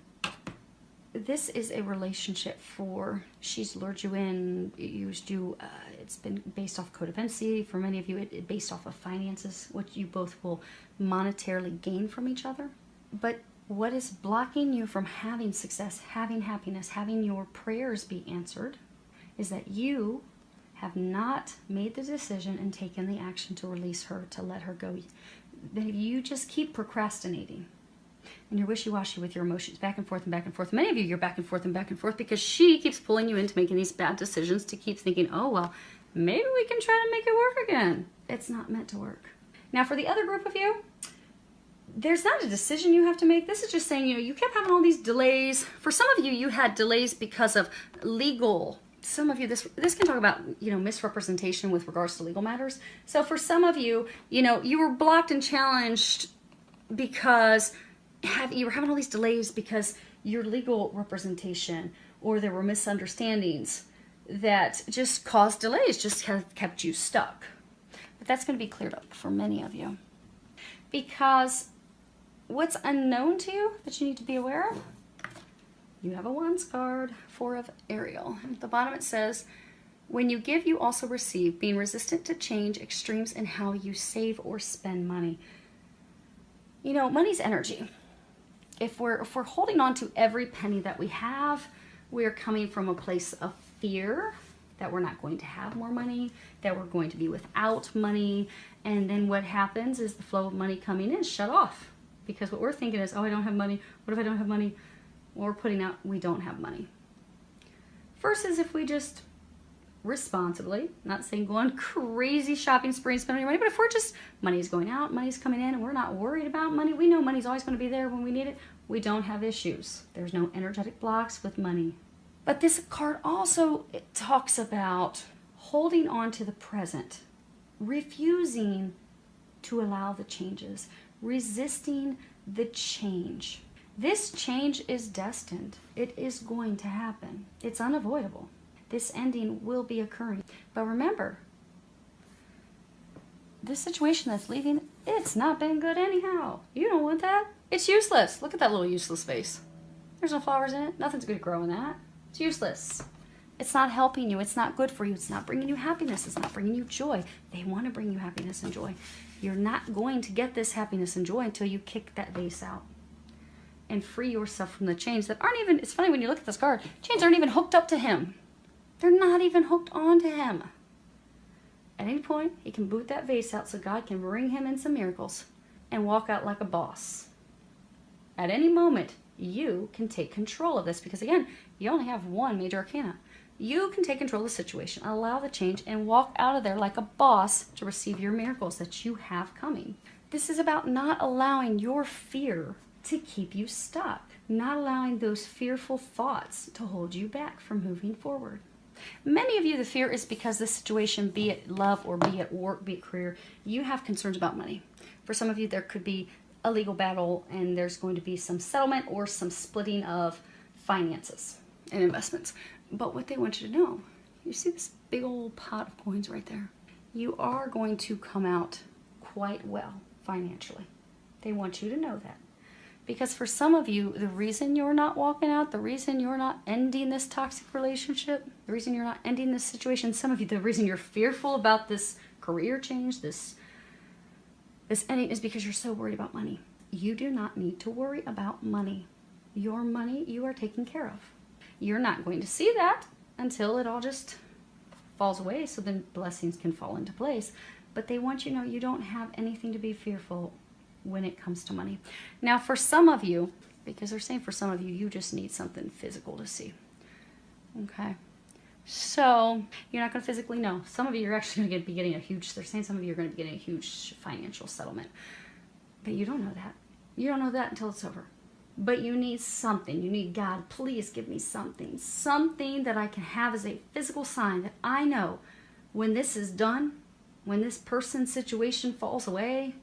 this is a relationship for, she's lured you in, used you, it's been based off codependency. For many of you, it based off of finances, what you both will monetarily gain from each other. But what is blocking you from having success, having happiness, having your prayers be answered is that you have not made the decision and taken the action to release her, to let her go. That you just keep procrastinating. And you're wishy-washy with your emotions, back and forth and back and forth. Many of you, you're back and forth and back and forth because she keeps pulling you into making these bad decisions, to keep thinking, oh, well, maybe we can try to make it work again. It's not meant to work. Now, for the other group of you, there's not a decision you have to make. This is just saying, you kept having all these delays. For some of you, you had delays because of legal. Some of you, this can talk about, misrepresentation with regards to legal matters. So for some of you, you were blocked and challenged because you were having all these delays because your legal representation, or there were misunderstandings that just caused delays, just kept you stuck. But that's going to be cleared up for many of you. Because what's unknown to you that you need to be aware of? You have a Wands card, Four of Ariel. At the bottom it says, when you give, you also receive, being resistant to change, extremes in how you save or spend money. Money's energy. If we're holding on to every penny that we have, we're coming from a place of fear that we're not going to have more money, that we're going to be without money, and then what happens is the flow of money coming in is shut off. Because what we're thinking is, oh, I don't have money. What if I don't have money? Well, we're putting out, we don't have money. Versus if we just responsibly, not saying go on crazy shopping spree and spend your money, but if we're just, money's going out, money's coming in, and we're not worried about money, we know money's always going to be there when we need it, we don't have issues. There's no energetic blocks with money. But this card also, it talks about holding on to the present, refusing to allow the changes, resisting the change. This change is destined. It is going to happen. It's unavoidable. This ending will be occurring. But remember, this situation that's leaving, it's not been good anyhow. You don't want that. It's useless. Look at that little useless face. There's no flowers in it. Nothing's going to grow in that. It's useless. It's not helping you. It's not good for you. It's not bringing you happiness. It's not bringing you joy. They want to bring you happiness and joy. You're not going to get this happiness and joy until you kick that vase out and free yourself from the chains that aren't even, it's funny when you look at this card, chains aren't even hooked up to him. They're not even hooked onto him. At any point, he can boot that vase out so God can bring him in some miracles and walk out like a boss. At any moment, you can take control of this because, again, you only have one major arcana. You can take control of the situation, allow the change, and walk out of there like a boss to receive your miracles that you have coming. This is about not allowing your fear to keep you stuck, not allowing those fearful thoughts to hold you back from moving forward. Many of you, the fear is because this situation, be it love or be it work, be it career, you have concerns about money. For some of you, there could be a legal battle and there's going to be some settlement or some splitting of finances and investments. But what they want you to know, you see this big old pot of coins right there? You are going to come out quite well financially. They want you to know that. Because for some of you, the reason you're not walking out, the reason you're not ending this toxic relationship, the reason you're not ending this situation, some of you, the reason you're fearful about this career change, this ending is because you're so worried about money. You do not need to worry about money. Your money you are taken care of. You're not going to see that until it all just falls away so then blessings can fall into place. But they want you to know you don't have anything to be fearful when it comes to money. Now for some of you, because they're saying for some of you, you just need something physical to see. Okay. So you're not going to physically know. Some of you are actually going to be getting a huge, they're saying some of you are going to be getting a huge financial settlement. But you don't know that. You don't know that until it's over. But you need something. You need God, please give me something. Something that I can have as a physical sign that I know when this is done, when this person's situation falls away,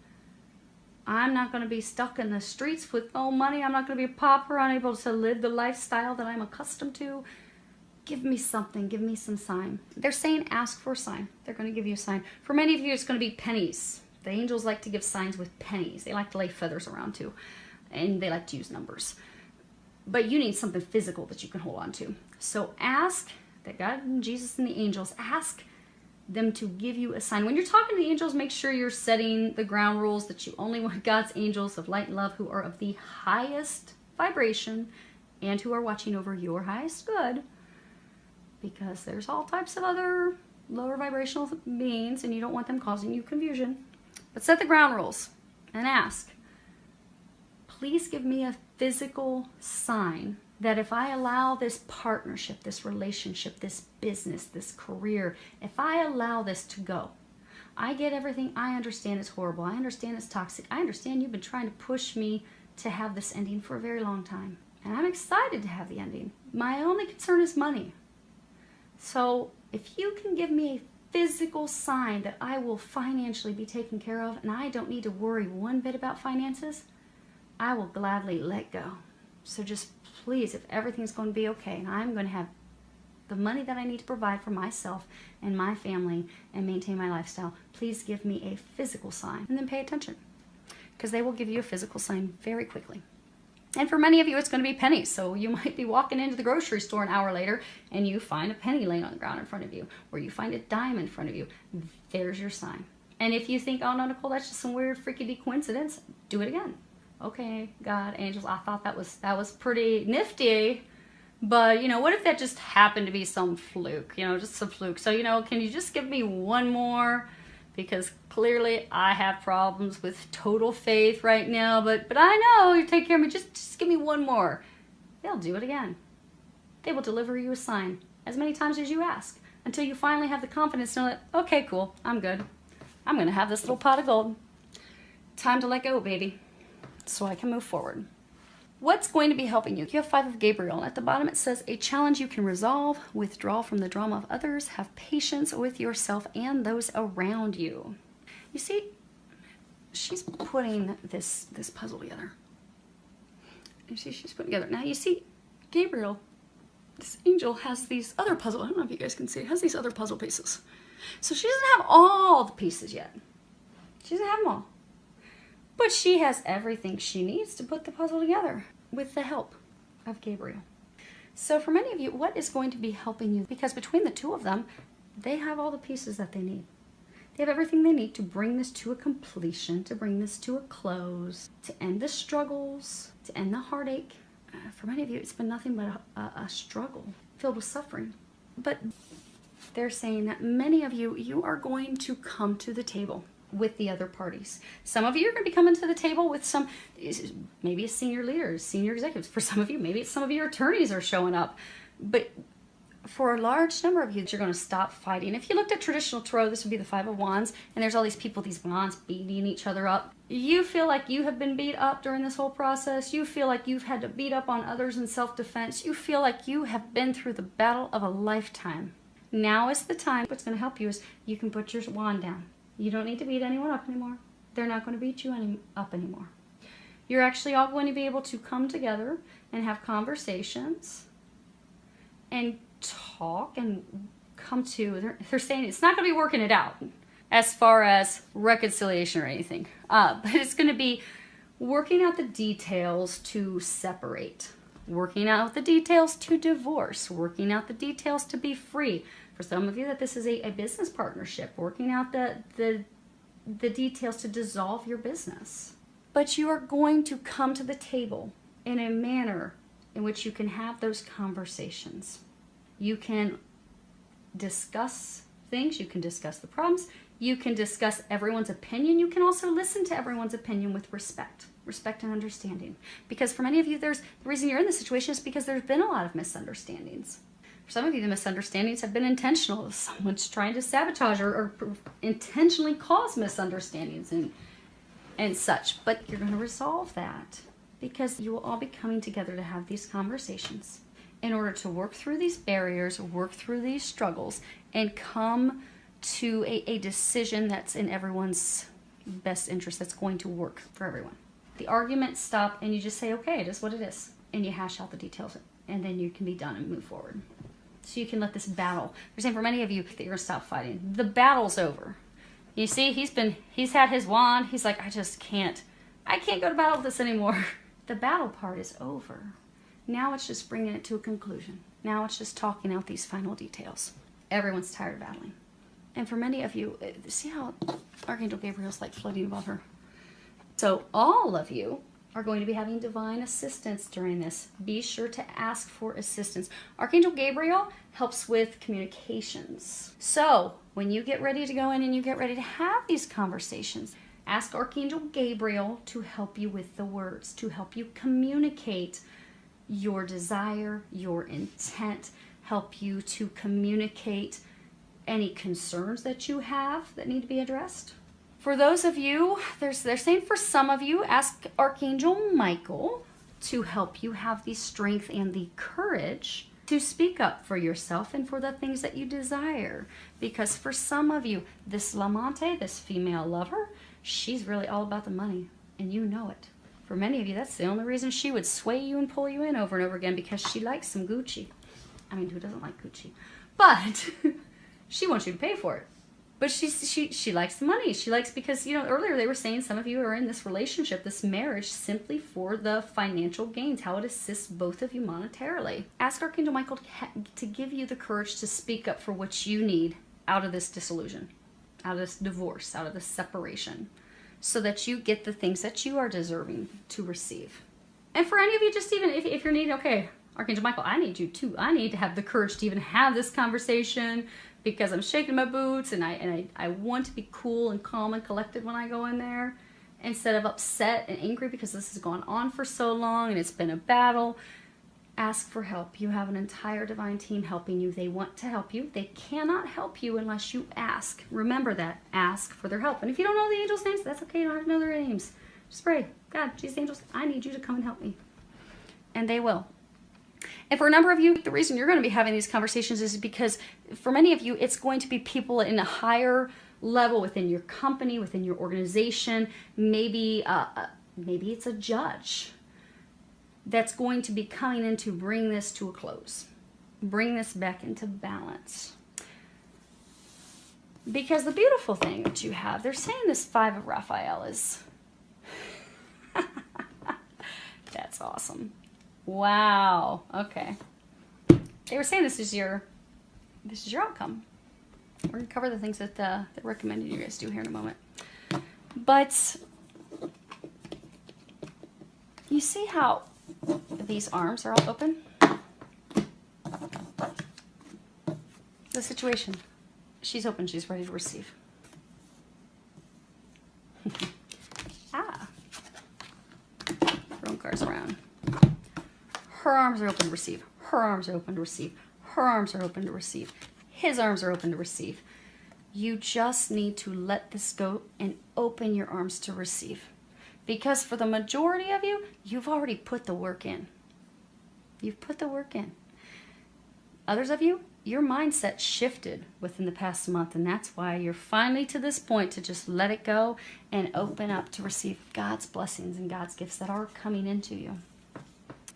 I'm not going to be stuck in the streets with no money. I'm not going to be a pauper, unable to live the lifestyle that I'm accustomed to. Give me something. Give me some sign. They're saying ask for a sign. They're going to give you a sign. For many of you, it's going to be pennies. The angels like to give signs with pennies. They like to lay feathers around too. And they like to use numbers. But you need something physical that you can hold on to. So ask that God and Jesus and the angels, ask them to give you a sign. When you're talking to the angels, make sure you're setting the ground rules that you only want God's angels of light and love who are of the highest vibration and who are watching over your highest good, because there's all types of other lower vibrational beings and you don't want them causing you confusion. But set the ground rules and ask, please give me a physical sign that if I allow this partnership, this relationship, this business, this career, if I allow this to go, I get everything. I understand it's horrible. I understand it's toxic. I understand you've been trying to push me to have this ending for a very long time. And I'm excited to have the ending. My only concern is money. So if you can give me a physical sign that I will financially be taken care of and I don't need to worry one bit about finances, I will gladly let go. So just please, if everything's going to be okay and I'm going to have the money that I need to provide for myself and my family and maintain my lifestyle, please give me a physical sign and then pay attention, because they will give you a physical sign very quickly. And for many of you, it's going to be pennies. So you might be walking into the grocery store an hour later and you find a penny laying on the ground in front of you, or you find a dime in front of you. There's your sign. And if you think, oh no, Nicole, that's just some weird freaky coincidence, do it again. Okay, God, angels, I thought that was pretty nifty, but what if that just happened to be some fluke, just some fluke. So, can you just give me one more? Because clearly I have problems with total faith right now, but I know you take care of me. Just give me one more. They'll do it again. They will deliver you a sign as many times as you ask until you finally have the confidence to know that, okay, cool, I'm good. I'm going to have this little pot of gold. Time to let go, baby, so I can move forward. What's going to be helping you? You have 5 of Gabriel, and at the bottom it says, a challenge you can resolve, withdraw from the drama of others, have patience with yourself and those around you. You see, she's putting this puzzle together. And she's putting together. Now you see, Gabriel, this angel has these other puzzle. I don't know if you guys can see. It has these other puzzle pieces. So she doesn't have all the pieces yet. She doesn't have them all. But she has everything she needs to put the puzzle together with the help of Gabriel. So for many of you, what is going to be helping you? Because between the two of them, they have all the pieces that they need. They have everything they need to bring this to a completion, to bring this to a close, to end the struggles, to end the heartache. For many of you, it's been nothing but a struggle filled with suffering. But they're saying that many of you, you are going to come to the table with the other parties. Some of you are going to be coming to the table with some, maybe it's senior leaders, senior executives. For some of you, maybe it's some of your attorneys are showing up. But for a large number of you, you're going to stop fighting. If you looked at traditional tarot, this would be the Five of Wands, and there's all these people, these wands beating each other up. You feel like you have been beat up during this whole process. You feel like you've had to beat up on others in self-defense. You feel like you have been through the battle of a lifetime. Now is the time. What's going to help you is you can put your wand down. You don't need to beat anyone up anymore. They're not going to beat you up anymore. You're actually all going to be able to come together and have conversations and talk and come to, they're saying it's not going to be working it out as far as reconciliation or anything, but it's going to be working out the details to separate, working out the details to divorce, working out the details to be free. For some of you, that this is a business partnership, working out the details to dissolve your business. But you are going to come to the table in a manner in which you can have those conversations. You can discuss things, you can discuss the problems, you can discuss everyone's opinion. You can also listen to everyone's opinion with respect and understanding. Because for many of you, the reason you're in this situation is because there's been a lot of misunderstandings. For some of you, the misunderstandings have been intentional. Someone's trying to sabotage or intentionally cause misunderstandings and such. But you're going to resolve that because you will all be coming together to have these conversations in order to work through these barriers, work through these struggles, and come to a decision that's in everyone's best interest, that's going to work for everyone. The arguments stop and you just say, okay, it is what it is. And you hash out the details and then you can be done and move forward. So you can let this battle, they're saying for many of you that you're going to stop fighting. The battle's over. You see, he's had his wand. He's like, I can't go to battle with this anymore. The battle part is over. Now it's just bringing it to a conclusion. Now it's just talking out these final details. Everyone's tired of battling. And for many of you, see how Archangel Gabriel's like floating above her? So all of you are going to be having divine assistance during this. Be sure to ask for assistance. Archangel Gabriel helps with communications. So when you get ready to go in and you get ready to have these conversations, ask Archangel Gabriel to help you with the words, to help you communicate your desire, your intent, help you to communicate any concerns that you have that need to be addressed. For those of you, they're saying for some of you, ask Archangel Michael to help you have the strength and the courage to speak up for yourself and for the things that you desire. Because for some of you, this Lamante, this female lover, she's really all about the money, and you know it. For many of you, that's the only reason she would sway you and pull you in over and over again, because she likes some Gucci. I mean, who doesn't like Gucci? But she wants you to pay for it. But she likes the money. She likes, because, you know, earlier they were saying some of you are in this relationship, this marriage, simply for the financial gains, how it assists both of you monetarily. Ask Archangel Michael to give you the courage to speak up for what you need out of this disillusion, out of this divorce, out of this separation, so that you get the things that you are deserving to receive. And for any of you, just even if you're needing, okay, Archangel Michael, I need you too. I need to have the courage to even have this conversation, because I'm shaking my boots and I want to be cool and calm and collected when I go in there, instead of upset and angry because this has gone on for so long and it's been a battle. Ask for help. You have an entire divine team helping you. They want to help you. They cannot help you unless you ask. Remember that. Ask for their help. And if you don't know the angels' names, that's okay. You don't have to know their names. Just pray, God, Jesus, angels, I need you to come and help me. And they will. And for a number of you, the reason you're going to be having these conversations is because for many of you, it's going to be people in a higher level within your company, within your organization. Maybe it's a judge. that's going to be coming in to bring this to a close. Bring this back into balance. Because the beautiful thing that you have, they're saying this Five of Raphael is... That's awesome. Wow. Okay. They were saying this is your outcome. We're going to cover the things that they're recommending you guys do here in a moment. But you see how these arms are all open? The situation. She's open. She's ready to receive. Ah. Throwing cards around. Her arms are open to receive. Her arms are open to receive. Her arms are open to receive. His arms are open to receive. You just need to let this go and open your arms to receive. Because for the majority of you, you've already put the work in. You've put the work in. Others of you, your mindset shifted within the past month, and that's why you're finally to this point to just let it go and open up to receive God's blessings and God's gifts that are coming into you.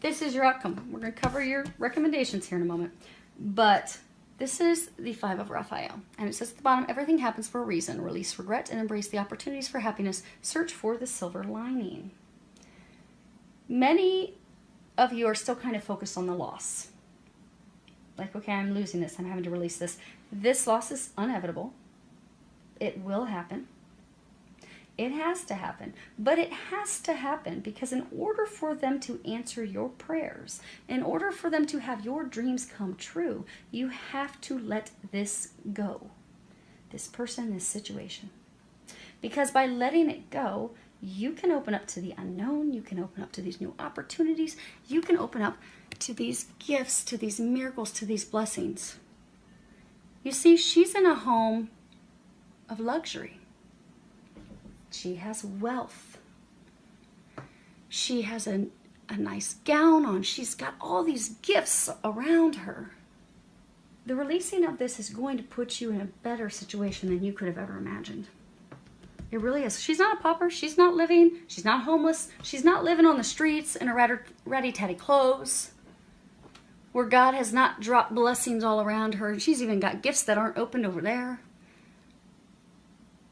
This is your outcome. We're going to cover your recommendations here in a moment. But this is the Five of Raphael. And it says at the bottom, everything happens for a reason. Release regret and embrace the opportunities for happiness. Search for the silver lining. Many of you are still kind of focused on the loss. Like, okay, I'm losing this. I'm having to release this. This loss is inevitable. It will happen. It has to happen. But it has to happen because in order for them to answer your prayers, in order for them to have your dreams come true, you have to let this go. This person, this situation. Because by letting it go, you can open up to the unknown. You can open up to these new opportunities. You can open up to these gifts, to these miracles, to these blessings. You see, she's in a home of luxury. She has wealth. She has a nice gown on. She's got all these gifts around her. The releasing of this is going to put you in a better situation than you could have ever imagined. It really is. She's not a pauper. She's not living. She's not homeless. She's not living on the streets in her ratty-tatty clothes, where God has not dropped blessings all around her. She's even got gifts that aren't opened over there.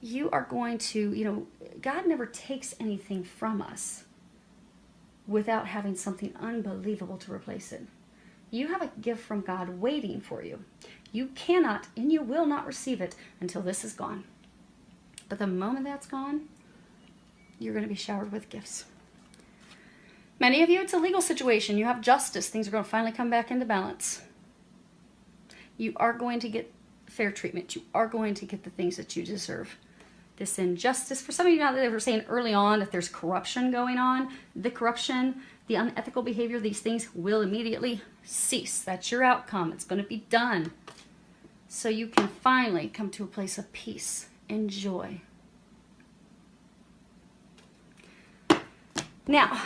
You are going to, God never takes anything from us without having something unbelievable to replace it. You have a gift from God waiting for you. You cannot and you will not receive it until this is gone. But the moment that's gone, you're going to be showered with gifts. Many of you, it's a legal situation. You have justice. Things are going to finally come back into balance. You are going to get fair treatment. You are going to get the things that you deserve. This injustice, for some of you now that they were saying early on that there's corruption going on, the corruption, the unethical behavior, these things will immediately cease. That's your outcome. It's going to be done. So you can finally come to a place of peace and joy. Now,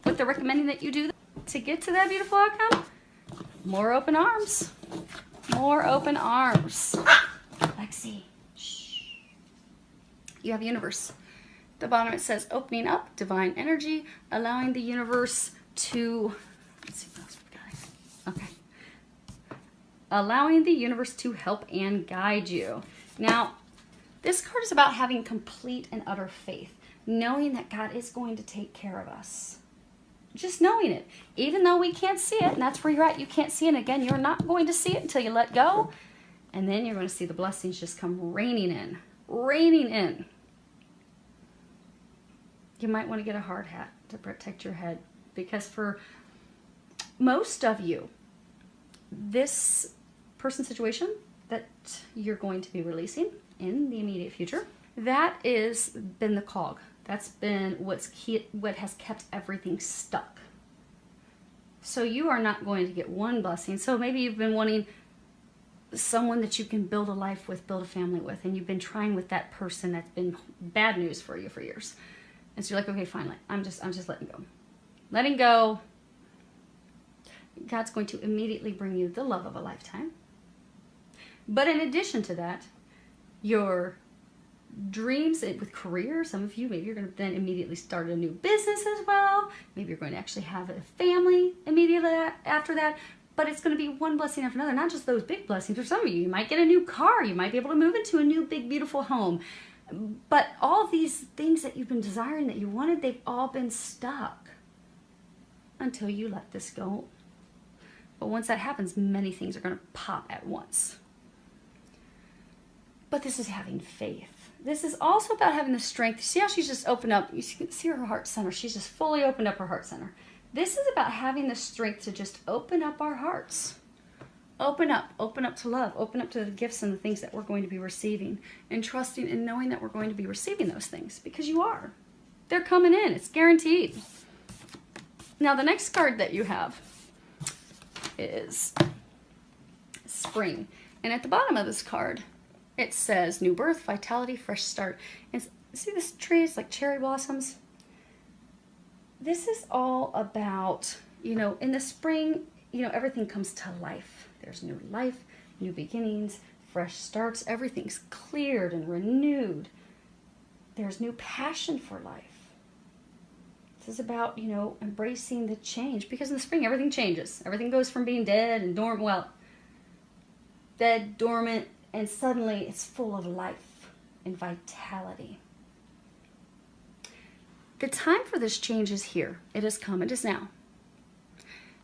what they're recommending that you do to get to that beautiful outcome, more open arms. More open arms. Lexi. You have universe. At the bottom it says opening up, divine energy, allowing the universe to, let's see what else we got. Okay. Allowing the universe to help and guide you. Now, this card is about having complete and utter faith, knowing that God is going to take care of us. Just knowing it. Even though we can't see it, and that's where you're at, you can't see it. And again, you're not going to see it until you let go. And then you're going to see the blessings just come raining in. Raining in. You might want to get a hard hat to protect your head. Because for most of you, this person situation that you're going to be releasing in the immediate future, that is been the cog. That's been what has kept everything stuck. So you are not going to get one blessing. So maybe you've been wanting someone that you can build a life with, build a family with, and you've been trying with that person that's been bad news for you for years. And so you're like, okay, fine, I'm just letting go. Letting go. God's going to immediately bring you the love of a lifetime. But in addition to that, your dreams with career. Some of you, maybe you're going to then immediately start a new business as well. Maybe you're going to actually have a family immediately after that. But it's going to be one blessing after another, not just those big blessings. For some of you, you might get a new car. You might be able to move into a new, big, beautiful home. But all these things that you've been desiring, that you wanted, they've all been stuck until you let this go. But once that happens, many things are going to pop at once. But this is having faith. This is also about having the strength. See how she's just opened up? You can see her heart center. She's just fully opened up her heart center. This is about having the strength to just open up our hearts. Open up to love. Open up to the gifts and the things that we're going to be receiving. And trusting and knowing that we're going to be receiving those things. Because you are. They're coming in. It's guaranteed. Now the next card that you have is Spring. And at the bottom of this card, it says new birth, vitality, fresh start. And see this tree? It's like cherry blossoms. This is all about, you know, in the spring, you know, everything comes to life. There's new life, new beginnings, fresh starts. Everything's cleared and renewed. There's new passion for life. This is about, you know, embracing the change. Because in the spring, everything changes. Everything goes from being dead and dormant, well, dead, dormant, and suddenly it's full of life and vitality. The time for this change is here. It has come. It is now.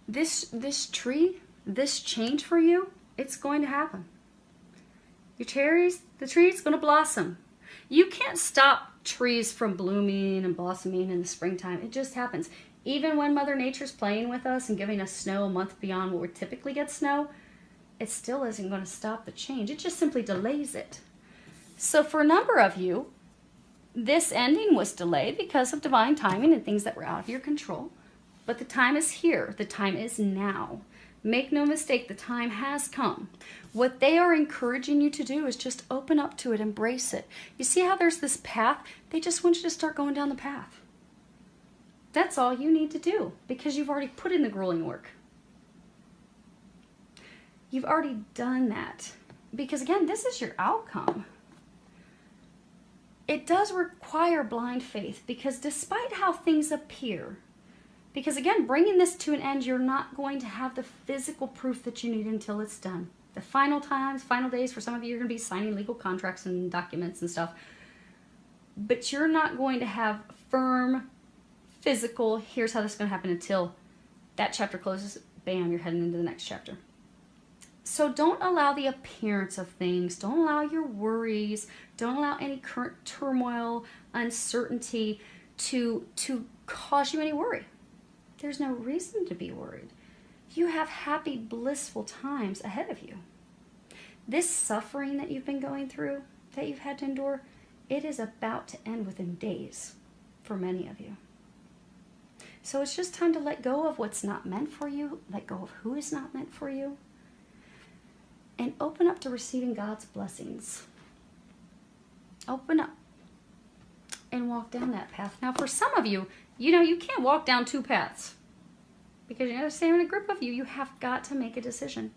This tree, this change for you, it's going to happen. Your cherries, the tree's going to blossom. You can't stop trees from blooming and blossoming in the springtime. It just happens. Even when Mother Nature's playing with us and giving us snow a month beyond what we typically get snow, it still isn't going to stop the change. It just simply delays it. So for a number of you, this ending was delayed because of divine timing and things that were out of your control. But the time is here. The time is now. Make no mistake, the time has come. What they are encouraging you to do is just open up to it, embrace it. You see how there's this path? They just want you to start going down the path. That's all you need to do because you've already put in the grueling work. You've already done that. Because again, this is your outcome. It does require blind faith because despite how things appear, because again, bringing this to an end, you're not going to have the physical proof that you need until it's done. The final times, final days, for some of you, you're going to be signing legal contracts and documents and stuff. But you're not going to have firm, physical, here's how this is going to happen until that chapter closes, bam, you're heading into the next chapter. So don't allow the appearance of things, don't allow your worries, don't allow any current turmoil, uncertainty to cause you any worry. There's no reason to be worried. You have happy, blissful times ahead of you. This suffering that you've been going through, that you've had to endure, it is about to end within days for many of you. So it's just time to let go of what's not meant for you, let go of who is not meant for you, and open up to receiving God's blessings. Open up and walk down that path. Now, for some of you, you know, you can't walk down two paths. Because, you know, say in a group of you, you have got to make a decision.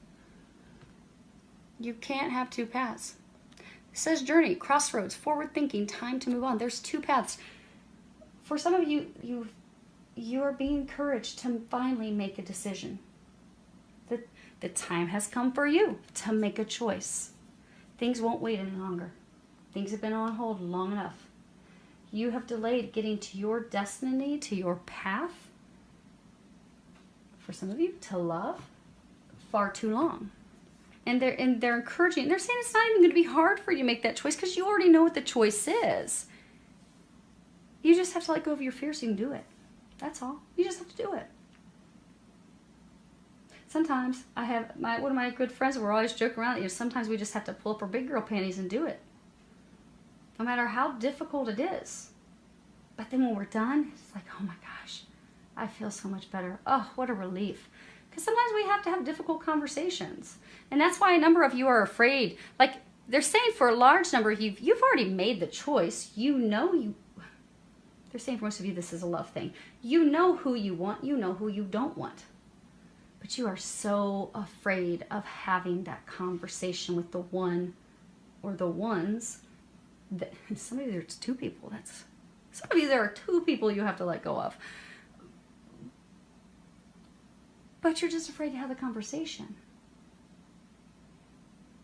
You can't have two paths. It says journey, crossroads, forward thinking, time to move on. There's two paths. For some of you, you are being encouraged to finally make a decision. The time has come for you to make a choice. Things won't wait any longer. Things have been on hold long enough. You have delayed getting to your destiny, to your path, for some of you, to love, far too long. And they're encouraging, and they're saying it's not even going to be hard for you to make that choice because you already know what the choice is. You just have to let go of your fear so you can do it. That's all. You just have to do it. Sometimes I have one of my good friends, we're always joking around, you know, sometimes we just have to pull up our big girl panties and do it. No matter how difficult it is. But then when we're done, it's like, oh my gosh, I feel so much better. Oh, what a relief. Because sometimes we have to have difficult conversations. And that's why a number of you are afraid. Like, they're saying for a large number of you, you've already made the choice. You know they're saying for most of you, this is a love thing. You know who you want. You know who you don't want. But you are so afraid of having that conversation with the one or the ones Some of you, there's two people. Some of you, there are two people you have to let go of. But you're just afraid to have the conversation.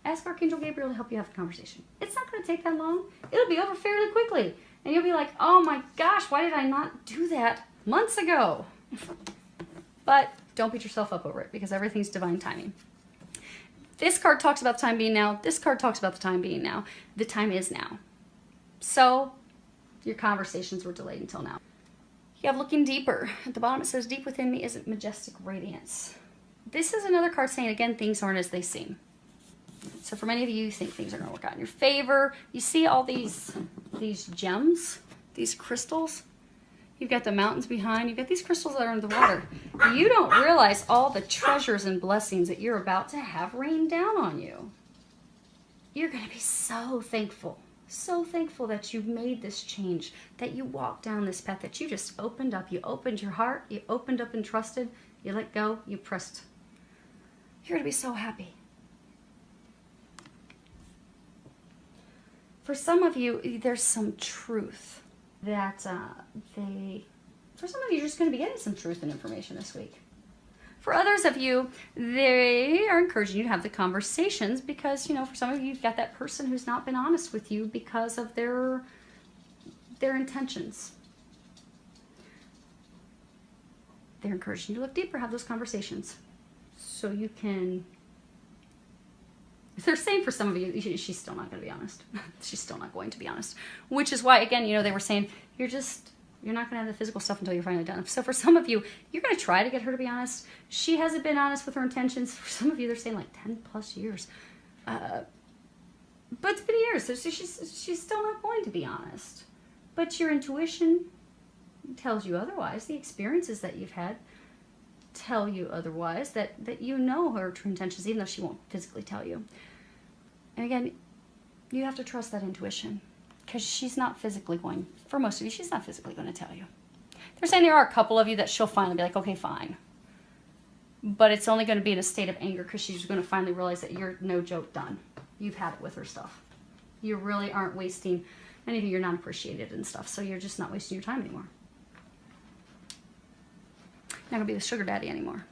Ask Archangel Gabriel to help you have the conversation. It's not going to take that long. It'll be over fairly quickly. And you'll be like, oh my gosh, why did I not do that months ago? But don't beat yourself up over it, because everything's divine timing. This card talks about the time being now. This card talks about the time being now. The time is now. So your conversations were delayed until now. You have looking deeper. At the bottom it says, deep within me is majestic radiance. This is another card saying, again, things aren't as they seem. So for many of you, you think things are going to work out in your favor. You see all these gems, these crystals. You've got the mountains behind. You've got these crystals that are in the water. You don't realize all the treasures and blessings that you're about to have rain down on you. You're going to be so thankful. So thankful that you made this change, that you walked down this path, that you just opened up. You opened your heart. You opened up and trusted. You let go. You pressed. You're going to be so happy. For some of you, there's some truth that for some of you, you're just going to be getting some truth and information this week. For others of you, they are encouraging you to have the conversations because, you know, for some of you, you've got that person who's not been honest with you because of their intentions. They're encouraging you to look deeper, have those conversations so you can... They're saying for some of you, she's still not going to be honest. She's still not going to be honest. Which is why, again, you know, they were saying, you're not going to have the physical stuff until you're finally done. So for some of you, you're going to try to get her to be honest. She hasn't been honest with her intentions. For some of you, they're saying like 10 plus years. But it's been years, so she's still not going to be honest. But your intuition tells you otherwise. The experiences that you've had tell you otherwise, that you know her true intentions, even though she won't physically tell you. And again, you have to trust that intuition, because she's not physically going, for most of you, she's not physically going to tell you. They're saying there are a couple of you that she'll finally be like, okay, fine. But it's only going to be in a state of anger, because she's going to finally realize that you're no joke done. You've had it with her stuff. You really aren't wasting, many of you, you're not appreciated and stuff, so you're just not wasting your time anymore. Not going to be the sugar daddy anymore.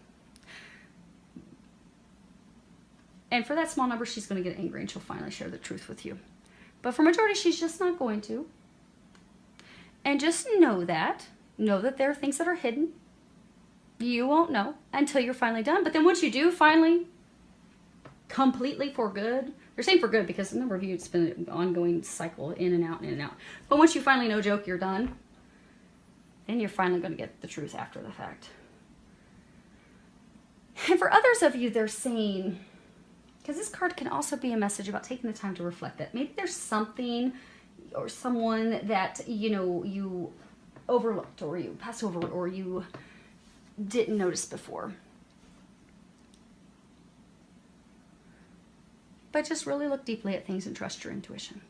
And for that small number, she's going to get angry and she'll finally share the truth with you. But for majority, she's just not going to. And just know that there are things that are hidden. You won't know until you're finally done. But then once you do finally, completely for good, they're saying for good because a number of you, it's been an ongoing cycle in and out and in and out. But once you finally, no joke, you're done, then you're finally going to get the truth after the fact. And for others of you, they're saying, because this card can also be a message about taking the time to reflect, that maybe there's something or someone that, you know, you overlooked or you passed over or you didn't notice before. But just really look deeply at things and trust your intuition.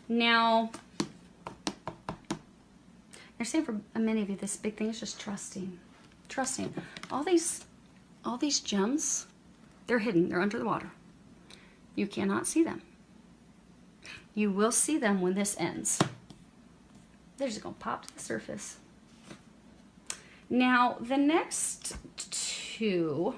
Now, they're saying for many of you, this big thing is just trusting. Trusting. All these gems, they're hidden. They're under the water. You cannot see them. You will see them when this ends. They're just going to pop to the surface. Now, the next two...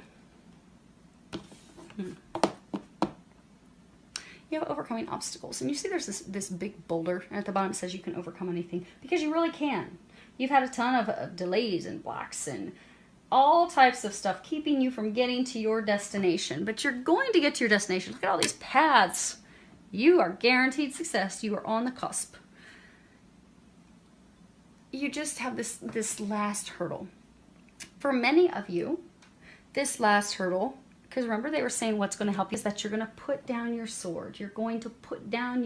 You have overcoming obstacles. And you see there's this big boulder. And at the bottom it says you can overcome anything. Because you really can. You've had a ton of delays and blocks and all types of stuff keeping you from getting to your destination. But you're going to get to your destination. Look at all these paths. You are guaranteed success. You are on the cusp. You just have this last hurdle. For many of you, this last hurdle, because remember they were saying what's going to help you is that you're going to put down your sword. You're going to put down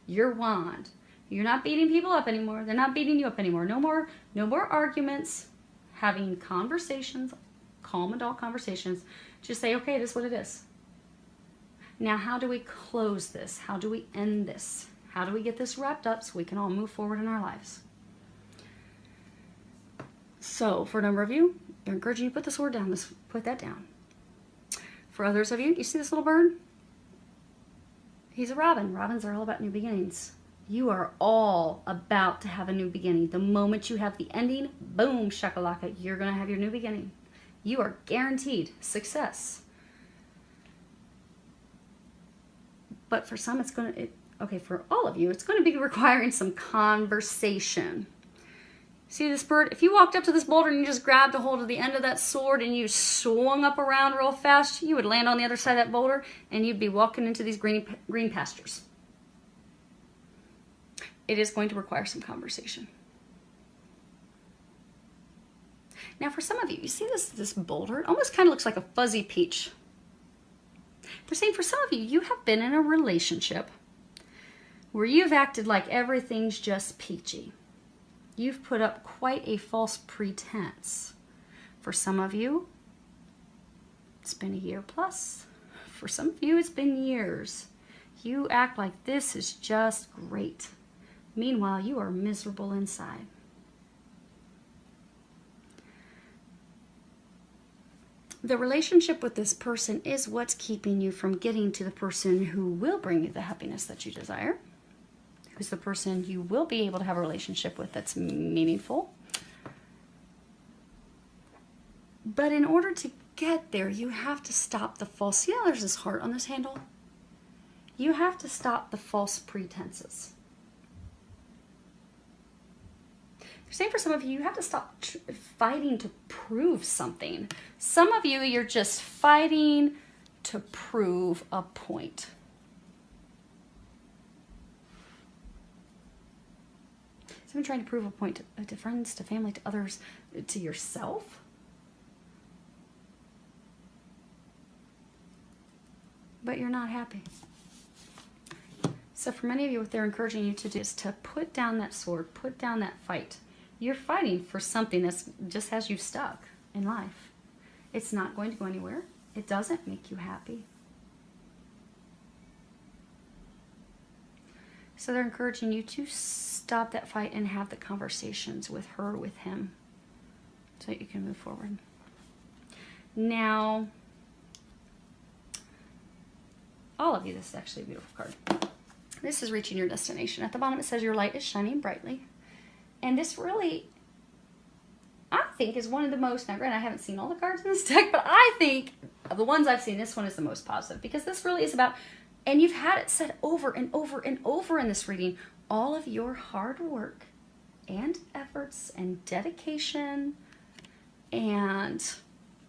your wand. You're not beating people up anymore. They're not beating you up anymore. No more arguments. Having conversations, calm adult conversations. Just say, okay, it is what it is. Now, how do we close this? How do we end this? How do we get this wrapped up so we can all move forward in our lives? So, for a number of you, they're encouraging you to put the sword down. Put that down. For others of you, you see this little bird? He's a robin. Robins are all about new beginnings. You are all about to have a new beginning. The moment you have the ending, boom, shakalaka, you're going to have your new beginning. You are guaranteed success. But for some, it's going to, okay, for all of you, it's going to be requiring some conversation. See this bird? If you walked up to this boulder and you just grabbed a hold of the end of that sword and you swung up around real fast, you would land on the other side of that boulder and you'd be walking into these green pastures. It is going to require some conversation. Now for some of you, you see this boulder? It almost kind of looks like a fuzzy peach. They're saying for some of you, you have been in a relationship where you've acted like everything's just peachy. You've put up quite a false pretense. For some of you, it's been a year plus. For some of you, it's been years. You act like this is just great. Meanwhile, you are miserable inside. The relationship with this person is what's keeping you from getting to the person who will bring you the happiness that you desire. Who's the person you will be able to have a relationship with that's meaningful. But in order to get there, you have to stop the false. See how there's this heart on this handle? You have to stop the false pretenses. They're saying for some of you, you have to stop fighting to prove something. Some of you, you're just fighting to prove a point. Someone trying to prove a point to friends, to family, to others, to yourself. But you're not happy. So for many of you, what they're encouraging you to do is to put down that sword, put down that fight. You're fighting for something that just has you stuck in life. It's not going to go anywhere. It doesn't make you happy. So they're encouraging you to stop that fight and have the conversations with her, with him, so that you can move forward. Now, all of you, this is actually a beautiful card. This is reaching your destination. At the bottom it says your light is shining brightly. And this really, I think, is one of the most, now granted I haven't seen all the cards in this deck, but I think of the ones I've seen, this one is the most positive. Because this really is about, and you've had it said over and over and over in this reading, all of your hard work and efforts and dedication and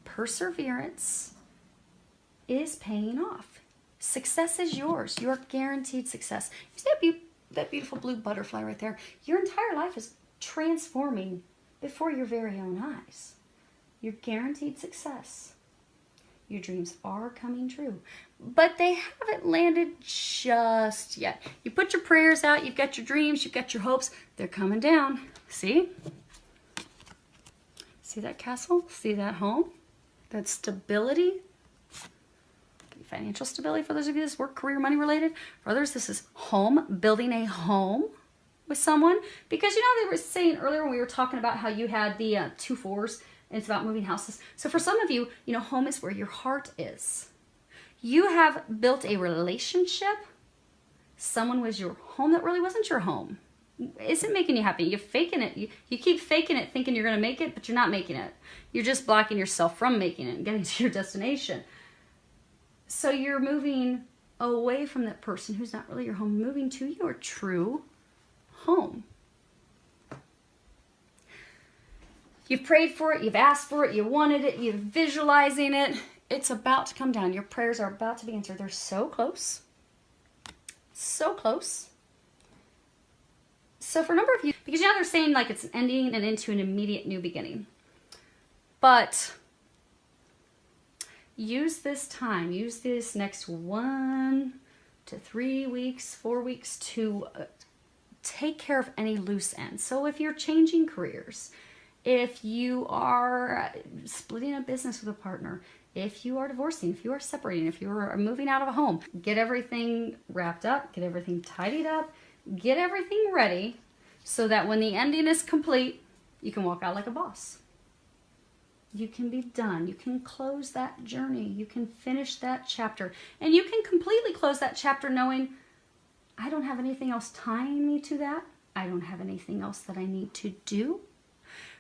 perseverance is paying off. Success is yours. You're guaranteed success. You see that beautiful blue butterfly right there? Your entire life is transforming before your very own eyes. You're guaranteed success. Your dreams are coming true. But they haven't landed just yet. You put your prayers out, you've got your dreams, you've got your hopes. They're coming down. See? See that castle? See that home? That stability? Financial stability for those of you this work, career, money related. For others, this is home, building a home with someone. Because you know, they were saying earlier when we were talking about how you had the 2 4s and it's about moving houses. So for some of you, you know, home is where your heart is. You have built a relationship. Someone was your home that really wasn't your home. Isn't making you happy. You're faking it. You keep faking it thinking you're going to make it, but you're not making it. You're just blocking yourself from making it and getting to your destination. So you're moving away from that person who's not really your home, moving to your true home. You've prayed for it, you've asked for it, you wanted it, you're visualizing it. It's about to come down. Your prayers are about to be answered. They're so close. So close. So for a number of you, because now they're saying like it's an ending and into an immediate new beginning. But use this time, use this next 1 to 3 weeks, 4 weeks to take care of any loose ends. So if you're changing careers, if you are splitting a business with a partner, if you are divorcing, if you are separating, if you are moving out of a home, get everything wrapped up, get everything tidied up, get everything ready so that when the ending is complete, you can walk out like a boss. You can be done. You can close that journey. You can finish that chapter. And you can completely close that chapter knowing I don't have anything else tying me to that. I don't have anything else that I need to do.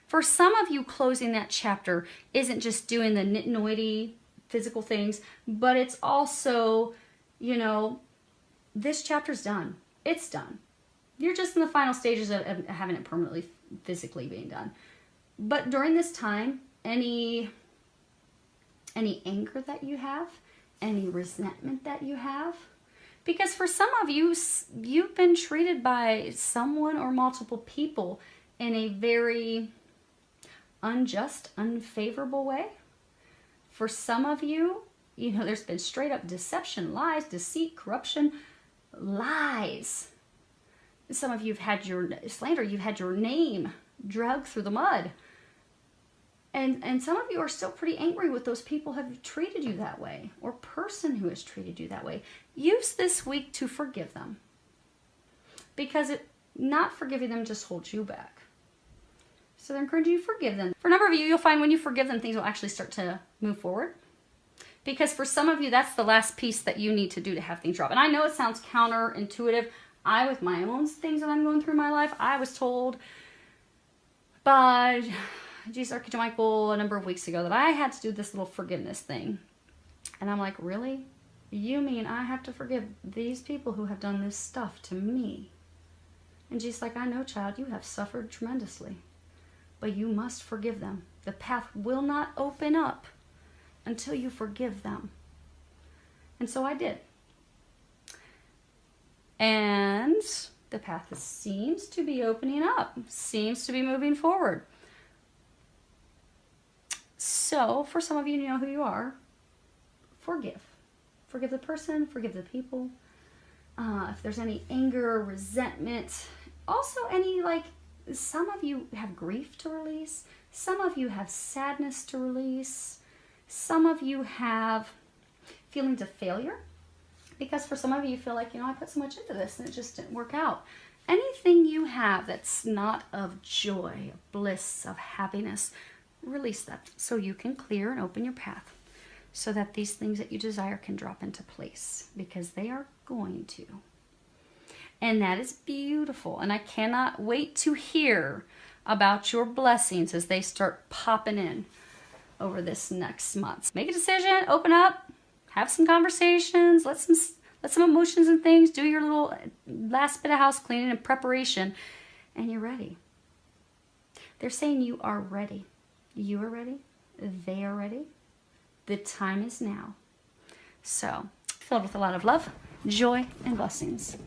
For some of you, closing that chapter isn't just doing the nitty-gritty physical things, but it's also, you know, this chapter's done. It's done. You're just in the final stages of having it permanently physically being done. But during this time, any anger that you have, any resentment that you have, because for some of you, you've been treated by someone or multiple people in a very unjust, unfavorable way. For some of you, you know, there's been straight up deception, lies, deceit, corruption, lies. Some of you have had your slander, you've had your name dragged through the mud. And some of you are still pretty angry with those people who have treated you that way, or person who has treated you that way. Use this week to forgive them, because not forgiving them just holds you back. So they're encouraging you to forgive them. For a number of you, you'll find when you forgive them, things will actually start to move forward. Because for some of you, that's the last piece that you need to do to have things drop. And I know it sounds counterintuitive. With my own things that I'm going through in my life, I was told by Jesus Archangel Michael a number of weeks ago that I had to do this little forgiveness thing. And I'm like, really? You mean I have to forgive these people who have done this stuff to me? And Jesus like, I know, child, you have suffered tremendously, but you must forgive them. The path will not open up until you forgive them. And so I did. And the path seems to be opening up, seems to be moving forward. So for some of you, you know who you are. Forgive. Forgive the person, forgive the people. If there's any anger, resentment, also any, like, some of you have grief to release. Some of you have sadness to release. Some of you have feelings of failure. Because for some of you, you feel like, you know, I put so much into this and it just didn't work out. Anything you have that's not of joy, of bliss, of happiness, release that so you can clear and open your path so that these things that you desire can drop into place, because they are going to. And that is beautiful. And I cannot wait to hear about your blessings as they start popping in over this next month. Make a decision, open up, have some conversations, let some emotions and things, do your little last bit of house cleaning and preparation, and you're ready. They're saying you are ready. You are ready. They are ready. The time is now. So, filled with a lot of love, joy, and blessings.